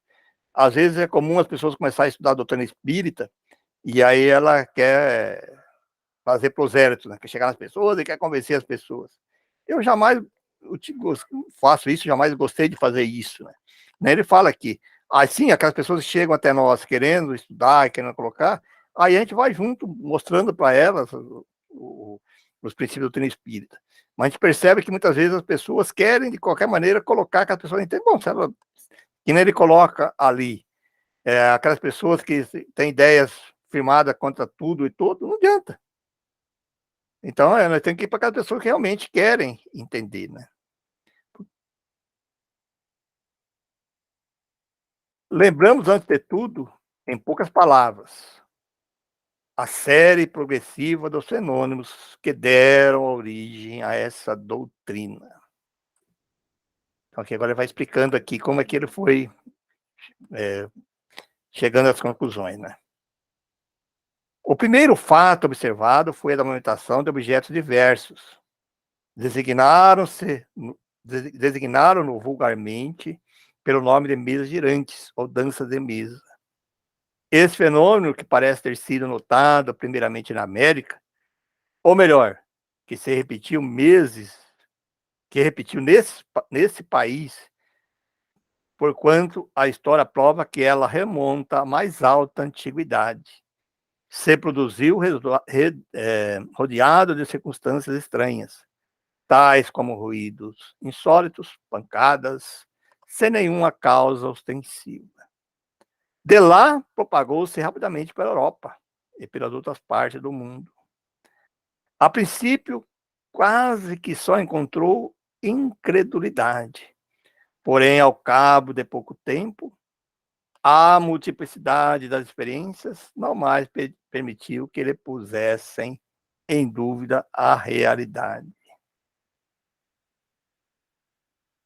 Às vezes é comum as pessoas começarem a estudar a doutrina espírita, e aí ela quer fazer prosélito, né? Quer chegar nas pessoas e quer convencer as pessoas. Eu jamais faço isso, jamais gostei de fazer isso, né? Ele fala aqui, assim, aquelas pessoas que chegam até nós querendo estudar, querendo colocar, aí a gente vai junto, mostrando para elas os princípios da doutrina espírita. Mas a gente percebe que muitas vezes as pessoas querem, de qualquer maneira, colocar que a pessoa entende. Bom, se ela, que nem ele coloca ali, aquelas pessoas que têm ideias firmadas contra tudo e todo, não adianta. Então, nós temos que ir para aquelas pessoas que realmente querem entender, né? Lembramos, antes de tudo, em poucas palavras, a série progressiva dos fenômenos que deram origem a essa doutrina. Então, aqui agora ele vai explicando aqui como é que ele foi chegando às conclusões, né? O primeiro fato observado foi a da movimentação de objetos diversos. Designaram-no vulgarmente pelo nome de mesas girantes, ou danças de mesa. Esse fenômeno, que parece ter sido notado primeiramente na América, ou melhor, que se repetiu nesse país, porquanto a história prova que ela remonta à mais alta antiguidade. Se produziu rodeado de circunstâncias estranhas, tais como ruídos insólitos, pancadas, sem nenhuma causa ostensiva. De lá, propagou-se rapidamente pela Europa e pelas outras partes do mundo. A princípio, quase que só encontrou incredulidade. Porém, ao cabo de pouco tempo, a multiplicidade das experiências não mais permitiu que ele pusessem em dúvida a realidade.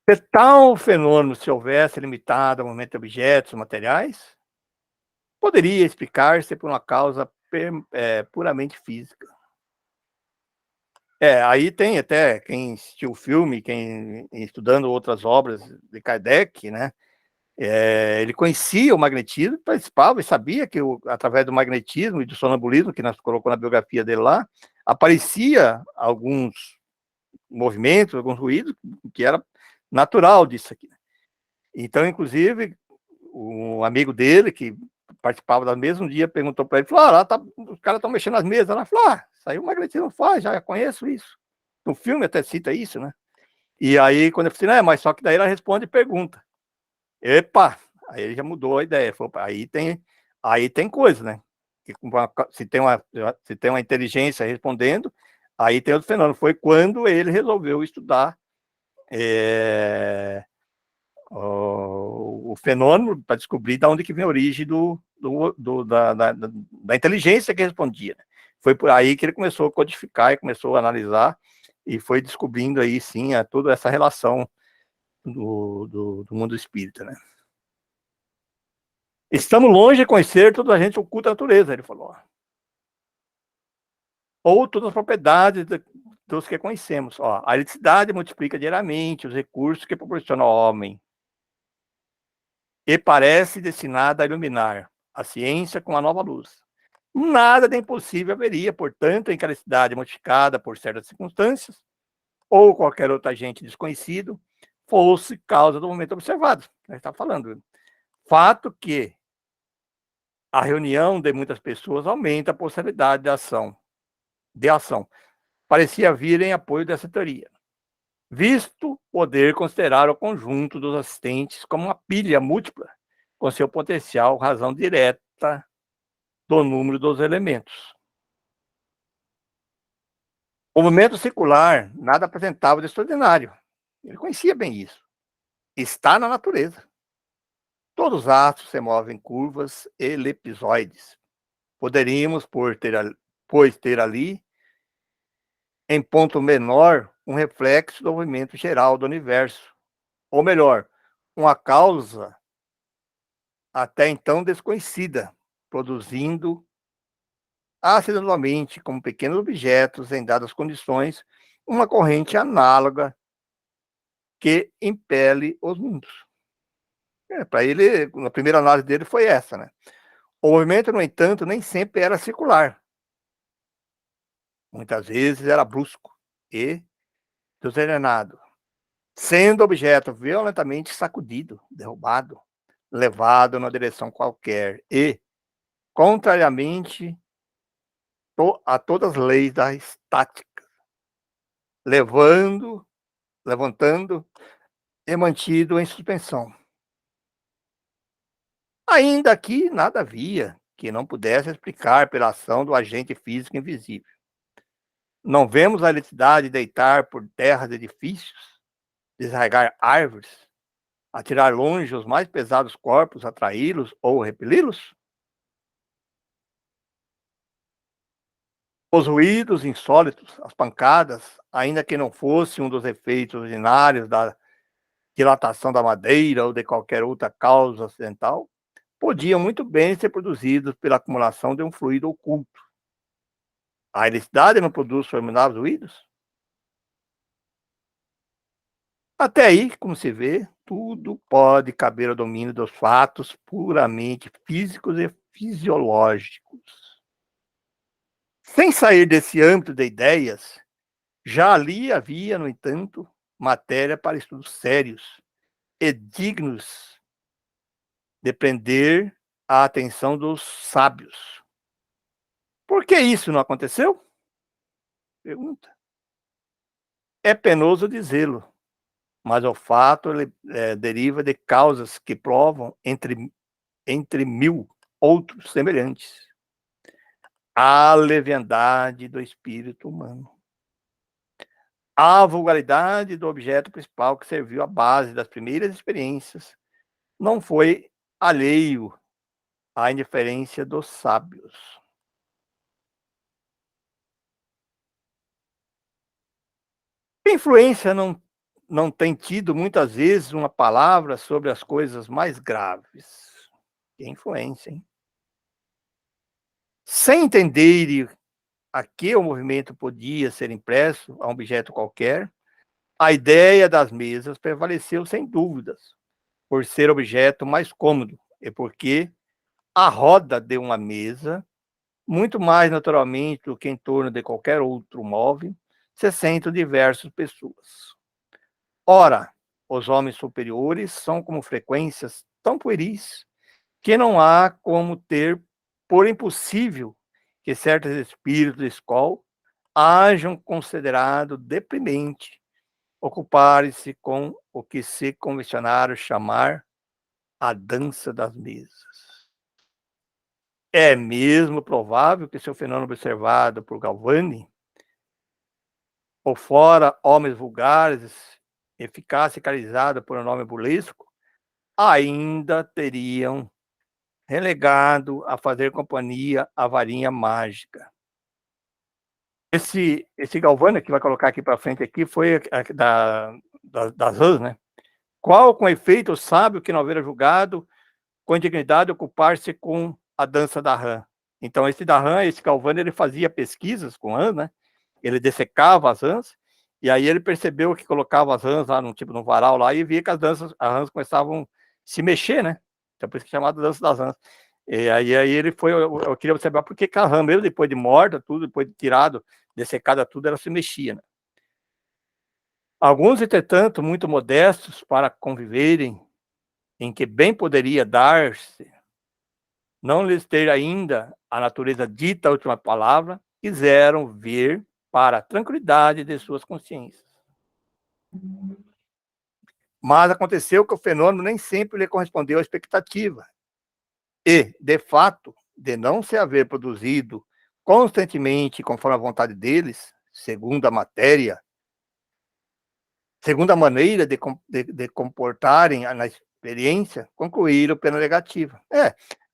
Se tal fenômeno se houvesse limitado ao momento de objetos materiais, poderia explicar-se por uma causa puramente física. Aí tem até quem assistiu o filme, quem estudando outras obras de Kardec, né? Ele conhecia o magnetismo, participava e sabia que através do magnetismo e do sonambulismo, que nós colocamos na biografia dele lá, aparecia alguns movimentos, alguns ruídos, que era natural disso aqui. Então, inclusive, um amigo dele, que participava do mesmo dia, perguntou para ele, falou, os caras estão mexendo nas mesas. Ela falou, saiu o magnetismo faz, já conheço isso. No filme até cita isso, né? E aí, quando eu falei, mas só que daí ela responde e pergunta. Epa! Aí ele já mudou a ideia. Falou, aí tem coisa, né? Se tem uma inteligência respondendo, aí tem outro fenômeno. Foi quando ele resolveu estudar o fenômeno para descobrir de onde que vem a origem da inteligência que respondia. Foi por aí que ele começou a codificar e começou a analisar e foi descobrindo aí, sim, toda essa relação do mundo espírita, né? Estamos longe de conhecer toda a gente oculta a natureza, ele falou. Ou todas as propriedades dos que conhecemos. A eletricidade multiplica diariamente os recursos que proporciona ao homem e parece destinada a iluminar a ciência com a nova luz. Nada de impossível haveria, portanto, em que a eletricidade modificada por certas circunstâncias ou qualquer outro agente desconhecido fosse causa do momento observado. A gente está falando. Fato que a reunião de muitas pessoas aumenta a possibilidade de ação. Parecia vir em apoio dessa teoria, visto poder considerar o conjunto dos assistentes como uma pilha múltipla, com seu potencial razão direta do número dos elementos. O movimento circular nada apresentava de extraordinário. Ele conhecia bem isso. Está na natureza. Todos os astros se movem em curvas elipsoides. Poderíamos, pois, ter ali, em ponto menor, um reflexo do movimento geral do universo. Ou melhor, uma causa até então desconhecida, produzindo acidentalmente, como pequenos objetos em dadas condições, uma corrente análoga que impele os mundos. Para ele, a primeira análise dele foi essa, né? O movimento, no entanto, nem sempre era circular. Muitas vezes era brusco e desordenado, sendo o objeto violentamente sacudido, derrubado, levado numa direção qualquer e, contrariamente a todas as leis da estática, levantando e mantido em suspensão. Ainda que nada havia que não pudesse explicar pela ação do agente físico invisível. Não vemos a eletricidade deitar por terra de edifícios, desarraigar árvores, atirar longe os mais pesados corpos, atraí-los ou repeli-los? Os ruídos insólitos, as pancadas, ainda que não fosse um dos efeitos ordinários da dilatação da madeira ou de qualquer outra causa acidental, podiam muito bem ser produzidos pela acumulação de um fluido oculto. A eletricidade não produz formidáveis ruídos? Até aí, como se vê, tudo pode caber ao domínio dos fatos puramente físicos e fisiológicos. Sem sair desse âmbito de ideias, já ali havia, no entanto, matéria para estudos sérios e dignos de prender a atenção dos sábios. Por que isso não aconteceu? Pergunta. É penoso dizê-lo, mas o fato deriva de causas que provam, entre mil outros semelhantes, a leviandade do espírito humano, a vulgaridade do objeto principal que serviu à base das primeiras experiências não foi alheio à indiferença dos sábios. A influência não tem tido muitas vezes uma palavra sobre as coisas mais graves. Que influência, hein? Sem entender a que o movimento podia ser impresso a um objeto qualquer, a ideia das mesas prevaleceu sem dúvidas, por ser objeto mais cômodo e porque a roda de uma mesa, muito mais naturalmente do que em torno de qualquer outro móvel, se sentam diversas pessoas. Ora, os homens superiores são como frequências tão pueris que não há como ter por impossível que certos espíritos de escola hajam considerado deprimente ocuparem-se com o que se convencionaram chamar a dança das mesas. É mesmo provável que seu fenômeno observado por Galvani, ou fora homens vulgares, eficácia caracterizada por um nome burlesco, ainda teriam relegado a fazer companhia à varinha mágica. Esse Galvani, que vai colocar aqui para frente, aqui, foi das rãs, né? Qual, com efeito, o sábio que não haver julgado com dignidade ocupar-se com a dança da rã? Então, esse Galvani, ele fazia pesquisas com rãs, né? Ele dessecava as rãs, e aí ele percebeu que colocava as rãs lá no varal lá e via que as rãs começavam a se mexer, né? Então, por isso que é chamada dança das rãs. E aí ele foi, eu queria observar por que a rã, mesmo depois de morta, tudo, depois de tirado, dessecada tudo, ela se mexia, né? Alguns, entretanto, muito modestos para conviverem, em que bem poderia dar-se, não lhes ter ainda a natureza dita a última palavra, quiseram ver para a tranquilidade de suas consciências. Mas aconteceu que o fenômeno nem sempre lhe correspondeu à expectativa. E, de fato, de não se haver produzido constantemente conforme a vontade deles, segundo a matéria, segundo a maneira de comportarem na experiência, concluíram pela negativa.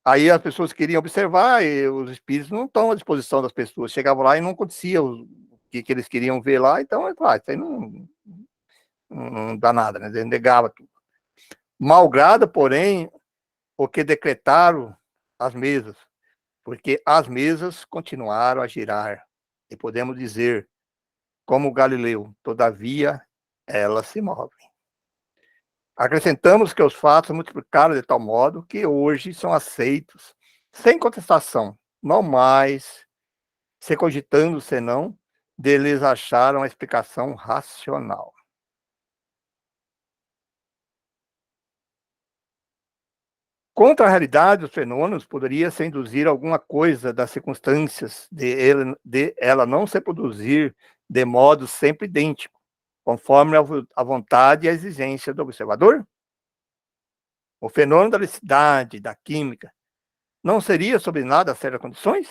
Aí as pessoas queriam observar e os espíritos não estão à disposição das pessoas. Chegavam lá e não acontecia o que eles queriam ver lá, então, isso aí não dá nada, né? Ele negava tudo. Malgrado, porém, o que decretaram as mesas, porque as mesas continuaram a girar. E podemos dizer, como Galileu, todavia, elas se movem. Acrescentamos que os fatos multiplicaram de tal modo que hoje são aceitos, sem contestação, não mais se cogitando senão deles acharam a explicação racional. Contra a realidade dos fenômenos, poderia-se induzir alguma coisa das circunstâncias de ela não se produzir de modo sempre idêntico, conforme a vontade e a exigência do observador? O fenômeno da eletricidade, da química, não seria subordinado a certas condições?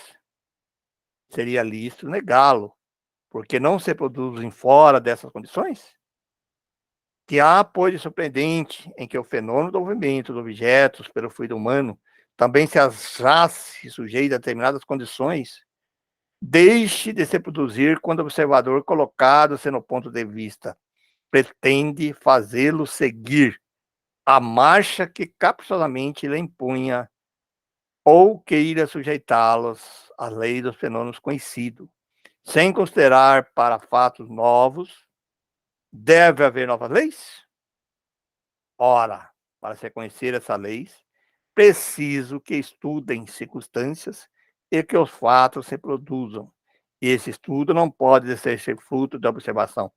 Seria lícito negá-lo, porque não se produzem fora dessas condições? Que há, pois, de surpreendente em que o fenômeno do movimento dos objetos pelo fluido humano também se achasse sujeito a determinadas condições, deixe de se produzir quando o observador colocado-se no ponto de vista pretende fazê-lo seguir a marcha que capciosamente lhe impunha ou queira sujeitá-los à lei dos fenômenos conhecidos, sem considerar para fatos novos, deve haver novas leis? Ora, para se conhecer essas leis, preciso que estudem circunstâncias e que os fatos se produzam. E esse estudo não pode ser fruto da observação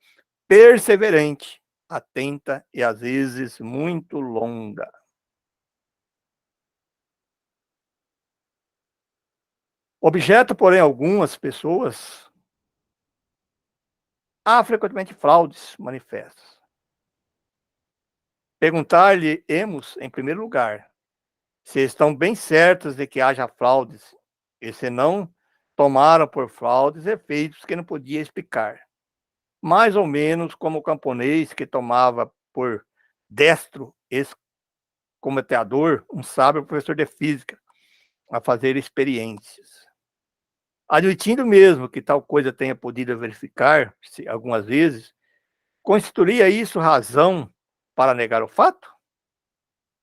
perseverante, atenta e às vezes muito longa. Objeto, porém, algumas pessoas, há frequentemente fraudes manifestas. Perguntar-lhe-emos, em primeiro lugar, se estão bem certos de que haja fraudes, e se não tomaram por fraudes efeitos que não podia explicar. Mais ou menos como o camponês que tomava por destro escometeador um sábio professor de física a fazer experiências. Admitindo mesmo que tal coisa tenha podido verificar algumas vezes, constituiria isso razão para negar o fato?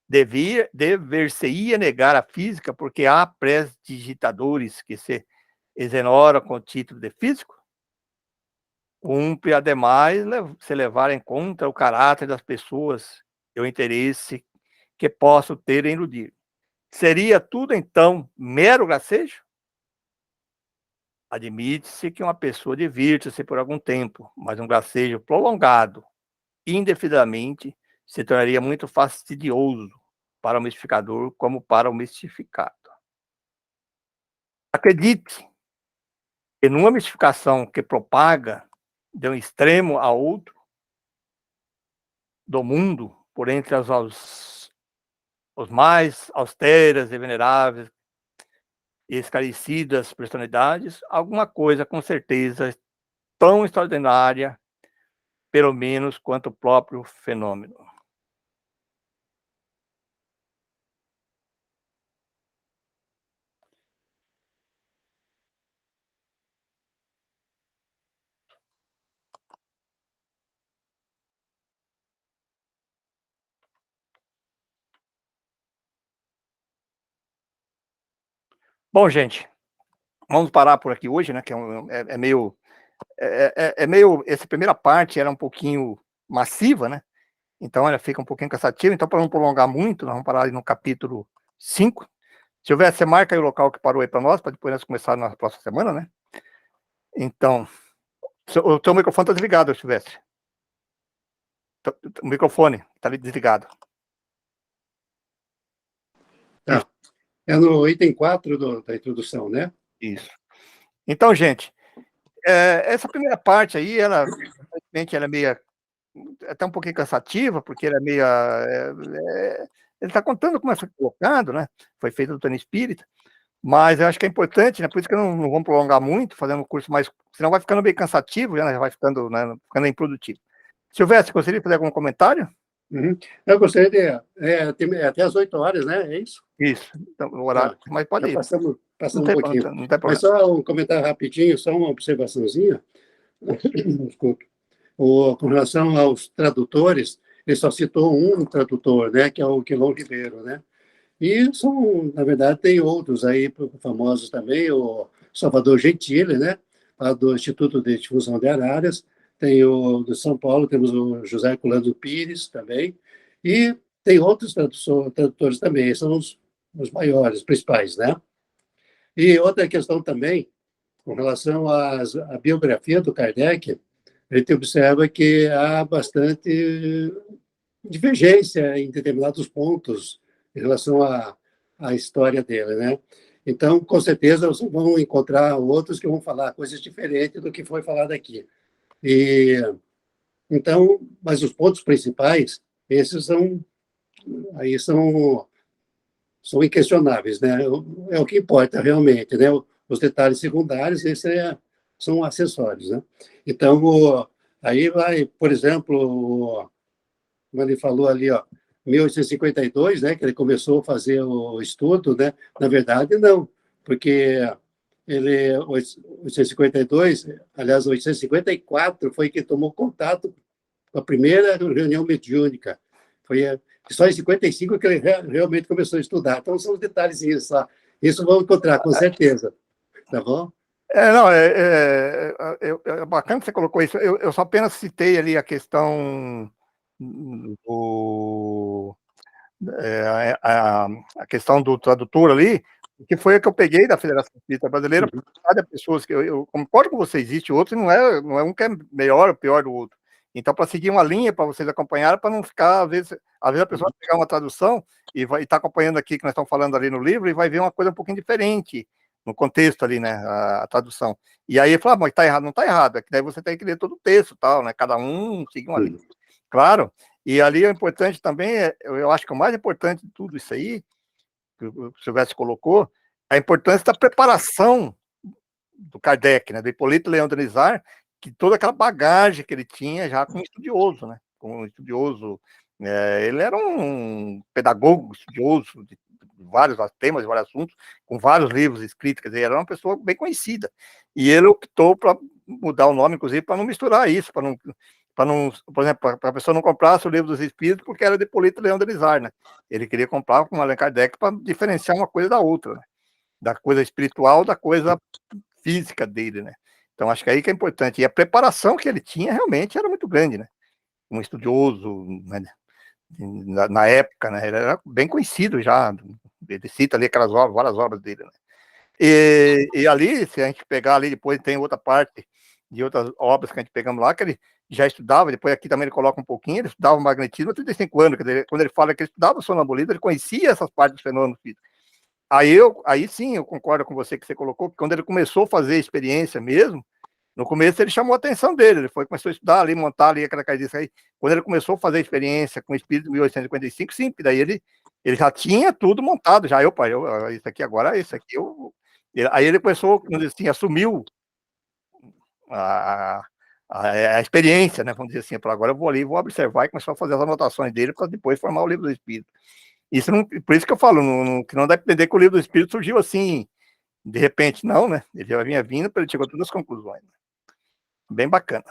Dever-se-ia negar a física porque há prestidigitadores que se exoneram com o título de físico? Cumpre, ademais, se levar em conta o caráter das pessoas e o interesse que possam ter em iludir. Seria tudo, então, mero gracejo? Admite-se que uma pessoa divirta-se por algum tempo, mas um gracejo prolongado, indefinidamente, se tornaria muito fastidioso para o mistificador como para o mistificado. Acredite que numa mistificação que propaga de um extremo a outro do mundo, por entre os mais austeras e veneráveis e esclarecidas personalidades, alguma coisa com certeza tão extraordinária, pelo menos quanto o próprio fenômeno. Bom, gente, vamos parar por aqui hoje, né? Que é meio. Essa primeira parte era um pouquinho massiva, né? Então ela fica um pouquinho cansativa. Então, para não prolongar muito, nós vamos parar ali no capítulo 5. Se houver, você marca aí o local que parou aí para nós, para depois nós começar na próxima semana, né? Então, o teu microfone está desligado, se tivesse. O microfone está ali desligado. Tá. É no item 4 da introdução, né? Isso. Então, gente, essa primeira parte aí, ela é meio até um pouquinho cansativa, porque ela é meio. Ele está contando como foi colocado, né? Foi feito do Tânia Espírita, mas eu acho que é importante, né? Por isso que não vamos prolongar muito, fazendo um curso mais. Senão vai ficando meio cansativo, né? Vai ficando, né, ficando improdutivo. Silvestre, gostaria de fazer algum comentário? Uhum. Eu gostaria de. Até as 8 horas, né? É isso? Isso, então, o horário, mas pode ir. Passamos não um pouquinho. Não tem problema. Mas só um comentário rapidinho, só uma observaçãozinha. Desculpe. Com relação aos tradutores, ele só citou um tradutor, né? Que é o Quilom Ribeiro, né? E são, na verdade, tem outros aí famosos também, o Salvador Gentili, né? Lá do Instituto de Difusão de Arárias, tem o de São Paulo, temos o José Herculano Pires também, E tem outros tradutores também, são os maiores, os principais, né? E outra questão também, com relação à biografia do Kardec, a gente observa que há bastante divergência em determinados pontos em relação à história dele, né? Então, com certeza, vocês vão encontrar outros que vão falar coisas diferentes do que foi falado aqui. E então, mas os pontos principais, esses são inquestionáveis, né? É o que importa realmente, né? Os detalhes secundários, são acessórios, né? Então, aí vai, por exemplo, como ele falou ali, ó, 1852, né, que ele começou a fazer o estudo, né? Na verdade, não, porque 852, aliás, 854 foi que tomou contato com a primeira reunião mediúnica. Foi só em 55 que ele realmente começou a estudar. Então, são os detalhezinhos só. Isso vamos encontrar, com certeza. Tá bom? Não, é bacana que você colocou isso. Eu só apenas citei ali a questão do, a questão do tradutor ali, que foi a que eu peguei da Federação Espírita Brasileira, porque cada pessoa que eu concordo com você, existe outros, não é um que é melhor ou pior do outro. Então, para seguir uma linha, para vocês acompanharem, para não ficar, às vezes a pessoa vai pegar uma tradução e vai estar acompanhando aqui, que nós estamos falando ali no livro, e vai ver uma coisa um pouquinho diferente no contexto ali, né, a tradução. E aí fala, mas está errado, não está errado, é que daí você tem que ler todo o texto, tal, né, cada um seguir uma linha. Claro, e ali é importante também, eu acho que o mais importante de tudo isso aí, que o Silvestre colocou, a importância da preparação do Kardec, né, do Hipólito Leão Denisard, que toda aquela bagagem que ele tinha já como estudioso, né, ele era um pedagogo estudioso de vários temas, de vários assuntos, com vários livros escritos, quer dizer, era uma pessoa bem conhecida, e ele optou para mudar o nome, inclusive, para não misturar isso, para não, por exemplo, para a pessoa não comprasse o livro dos Espíritos, porque era de Hipólito Leão Denisard, né? Ele queria comprar com Allan Kardec para diferenciar uma coisa da outra, né? Da coisa espiritual da coisa física dele, né? Então, acho que aí que é importante. E a preparação que ele tinha realmente era muito grande, né? Um estudioso, né? Na época, né? Ele era bem conhecido já. Ele cita ali aquelas obras, várias obras dele, né? E ali, se a gente pegar ali, depois tem outra parte de outras obras que a gente pegamos lá, que ele já estudava, depois aqui também ele coloca um pouquinho, ele estudava o magnetismo há 35 anos, quer dizer, quando ele fala que ele estudava o sonambulismo, ele conhecia essas partes dos fenômenos físicos. Aí sim, eu concordo com você que você colocou, que quando ele começou a fazer a experiência mesmo, no começo ele chamou a atenção dele, começou a estudar ali, montar ali aquela característica aí. Quando ele começou a fazer a experiência com o espírito de 1855, sim, daí ele já tinha tudo montado, já, isso aqui agora, isso aqui, aí ele começou, assim, assumiu a, a experiência, né, vamos dizer assim, para agora eu vou ali, vou observar e começar a fazer as anotações dele para depois formar o livro do espírito. Isso não, por isso que eu falo, que não dá para entender que o livro do espírito surgiu assim, de repente, não, né? Ele já vinha vindo, ele chegou a todas as conclusões. Bem bacana.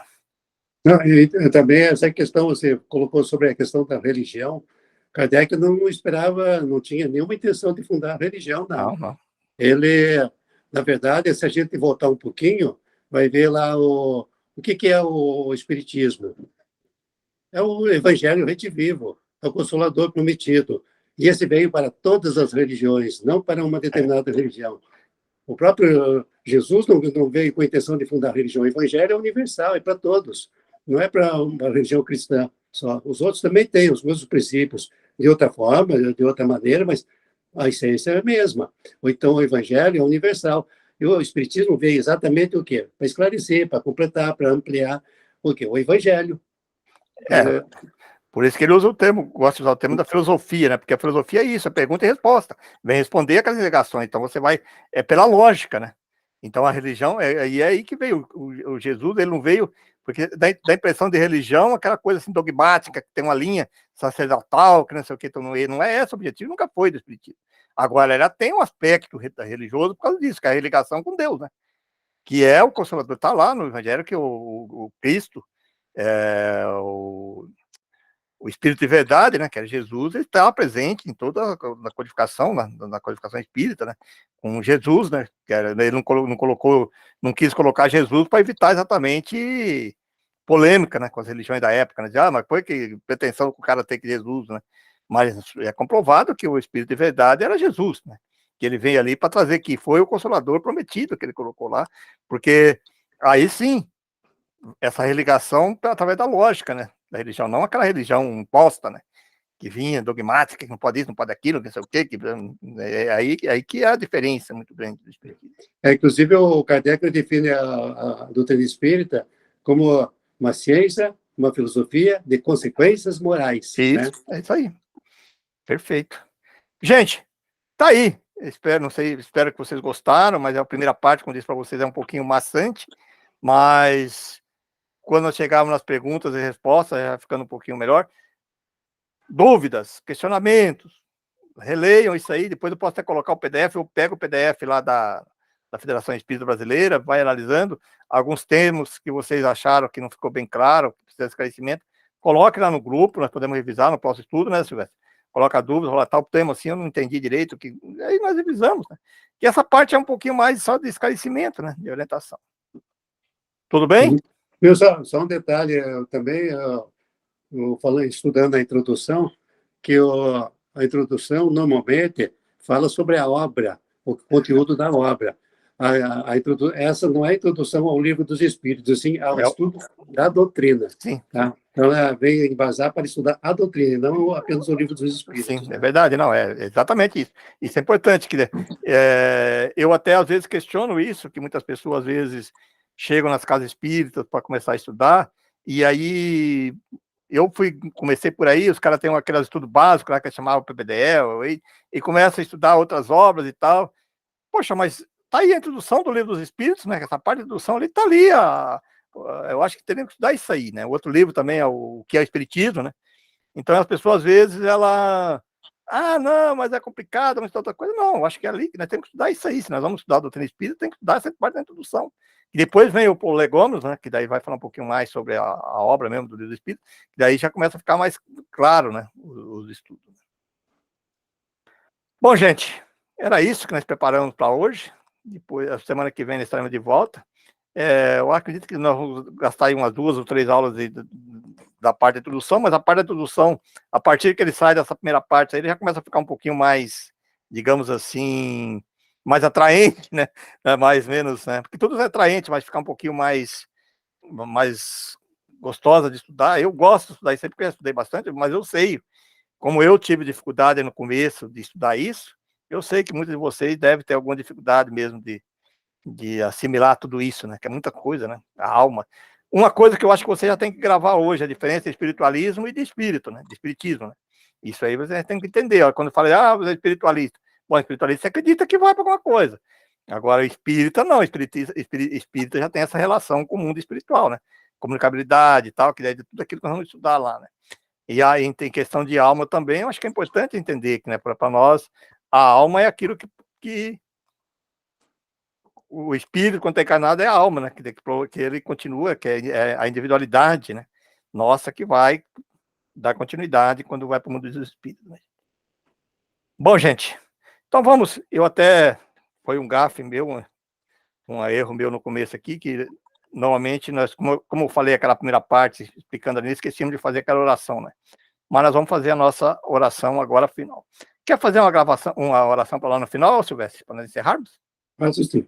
Não, e também essa questão, você colocou sobre a questão da religião, Kardec não esperava, não tinha nenhuma intenção de fundar a religião, não. Não. Ele, na verdade, se a gente voltar um pouquinho, vai ver lá o que é o Espiritismo. É o Evangelho redivivo, é o Consolador prometido. E esse veio para todas as religiões, não para uma determinada religião. O próprio Jesus não veio com a intenção de fundar a religião. O Evangelho é universal, é para todos. Não é para uma religião cristã só. Os outros também têm os mesmos princípios, de outra forma, de outra maneira, mas a essência é a mesma. Ou então o Evangelho é universal. E o Espiritismo veio exatamente o quê? Para esclarecer, para completar, para ampliar o quê? O Evangelho. Por isso que ele usa o termo, gosta de usar o termo da filosofia, né? Porque a filosofia é isso, é pergunta e resposta. Vem responder aquelas ligações. Então você vai, pela lógica, né? Então a religião, é aí que veio. O Jesus, ele não veio, porque dá impressão de religião, aquela coisa assim dogmática, que tem uma linha sacerdotal, que não sei o que, então não é esse o objetivo, nunca foi do Espiritismo. Agora, ela tem um aspecto religioso por causa disso, que é a religação com Deus, né? Que é o Consolador, está lá no Evangelho, que o Cristo, o Espírito de Verdade, né, que era Jesus, ele está presente em toda a codificação, na codificação espírita, né, com Jesus, né, ele não quis colocar Jesus para evitar exatamente polêmica, né, com as religiões da época, né, mas foi que pretensão que o cara tem que Jesus, né, mas é comprovado que o Espírito de verdade era Jesus, né, que ele veio ali para trazer, que foi o Consolador prometido que ele colocou lá, porque aí sim, essa religação através da lógica, né, da religião, não aquela religião imposta, né, que vinha dogmática, que não pode isso, não pode aquilo, que não sei o quê, é aí que é a diferença muito grande do Espiritismo. Inclusive, o Kardec define a doutrina espírita como uma ciência, uma filosofia de consequências morais. Isso, né? É isso aí. Perfeito. Gente, tá aí. Espero, não sei, espero que vocês gostaram, mas a primeira parte, como disse para vocês, é um pouquinho maçante, mas quando nós chegarmos nas perguntas e respostas, já ficando um pouquinho melhor. Dúvidas, questionamentos, releiam isso aí, depois eu posso até colocar o PDF, eu pego o PDF lá da Federação Espírita Brasileira, vai analisando alguns termos que vocês acharam que não ficou bem claro, que precisa de esclarecimento, coloque lá no grupo, nós podemos revisar no próximo estudo, né, Silvestre? Coloca dúvidas, fala tal tema assim, eu não entendi direito, que aí nós revisamos, né? E essa parte é um pouquinho mais só de esclarecimento, né, de orientação. Tudo bem? Só um detalhe, eu também, estudando a introdução, que a introdução normalmente fala sobre a obra, o conteúdo da obra. Essa não é a introdução ao livro dos Espíritos, assim, ao estudo da doutrina. Sim. Tá? Então, ela veio embasar para estudar a doutrina, não apenas o livro dos Espíritos. Sim, é verdade, não, é exatamente isso. Isso é importante, que eu até às vezes questiono isso, que muitas pessoas às vezes chegam nas casas espíritas para começar a estudar, e aí comecei por aí, os caras têm aquele estudo básico lá que chamava PBDL, e começam a estudar outras obras e tal. Poxa, mas tá aí a introdução do livro dos Espíritos, né? Essa parte da introdução ali tá ali. Eu acho que teríamos que estudar isso aí, né? O outro livro também é o que é o Espiritismo, né? Então as pessoas às vezes não, mas é complicado, mas outra coisa. Não, eu acho que é ali que nós temos que estudar isso aí. Se nós vamos estudar a doutrina espírita, tem que estudar essa parte da introdução. E depois vem o Paulo Legômenos, né, que daí vai falar um pouquinho mais sobre a obra mesmo do livro do Espírito, que daí já começa a ficar mais claro, né, os estudos. Bom, gente, era isso que nós preparamos para hoje. Depois, a semana que vem, nós estaremos de volta. Eu acredito que nós vamos gastar aí umas 2 ou 3 aulas da parte da introdução, mas a parte da introdução, a partir que ele sai dessa primeira parte, aí ele já começa a ficar um pouquinho mais, digamos assim, mais atraente, né? Mais menos, né? Porque tudo é atraente, mas ficar um pouquinho mais gostosa de estudar. Eu gosto de estudar isso, sempre que eu estudei bastante, mas eu sei, como eu tive dificuldade no começo de estudar isso, eu sei que muitos de vocês devem ter alguma dificuldade mesmo de assimilar tudo isso, né? Que é muita coisa, né? A alma. Uma coisa que eu acho que você já tem que gravar hoje, a diferença de espiritualismo e de espírito, né? De espiritismo, né? Isso aí você tem que entender. Ó, quando eu falei, você é espiritualista. Bom, espiritualista você acredita que vai para alguma coisa. Agora, espírita não. Espírita já tem essa relação com o mundo espiritual, né? Comunicabilidade e tal, que é tudo aquilo que nós vamos estudar lá, né? E aí tem questão de alma também, eu acho que é importante entender que, né, para nós, a alma é aquilo que o espírito, quando está encarnado, é a alma, né? Que ele continua, que é a individualidade, né? Nossa, que vai dar continuidade quando vai para o mundo dos espíritos. Né? Bom, gente, então vamos. Foi um gafe meu, um erro meu no começo aqui, que normalmente nós, como eu falei aquela primeira parte, explicando ali, esquecemos de fazer aquela oração, né? Mas nós vamos fazer a nossa oração agora final. Quer fazer uma oração para lá no final, Silvestre, para nós encerrarmos? Faço sim.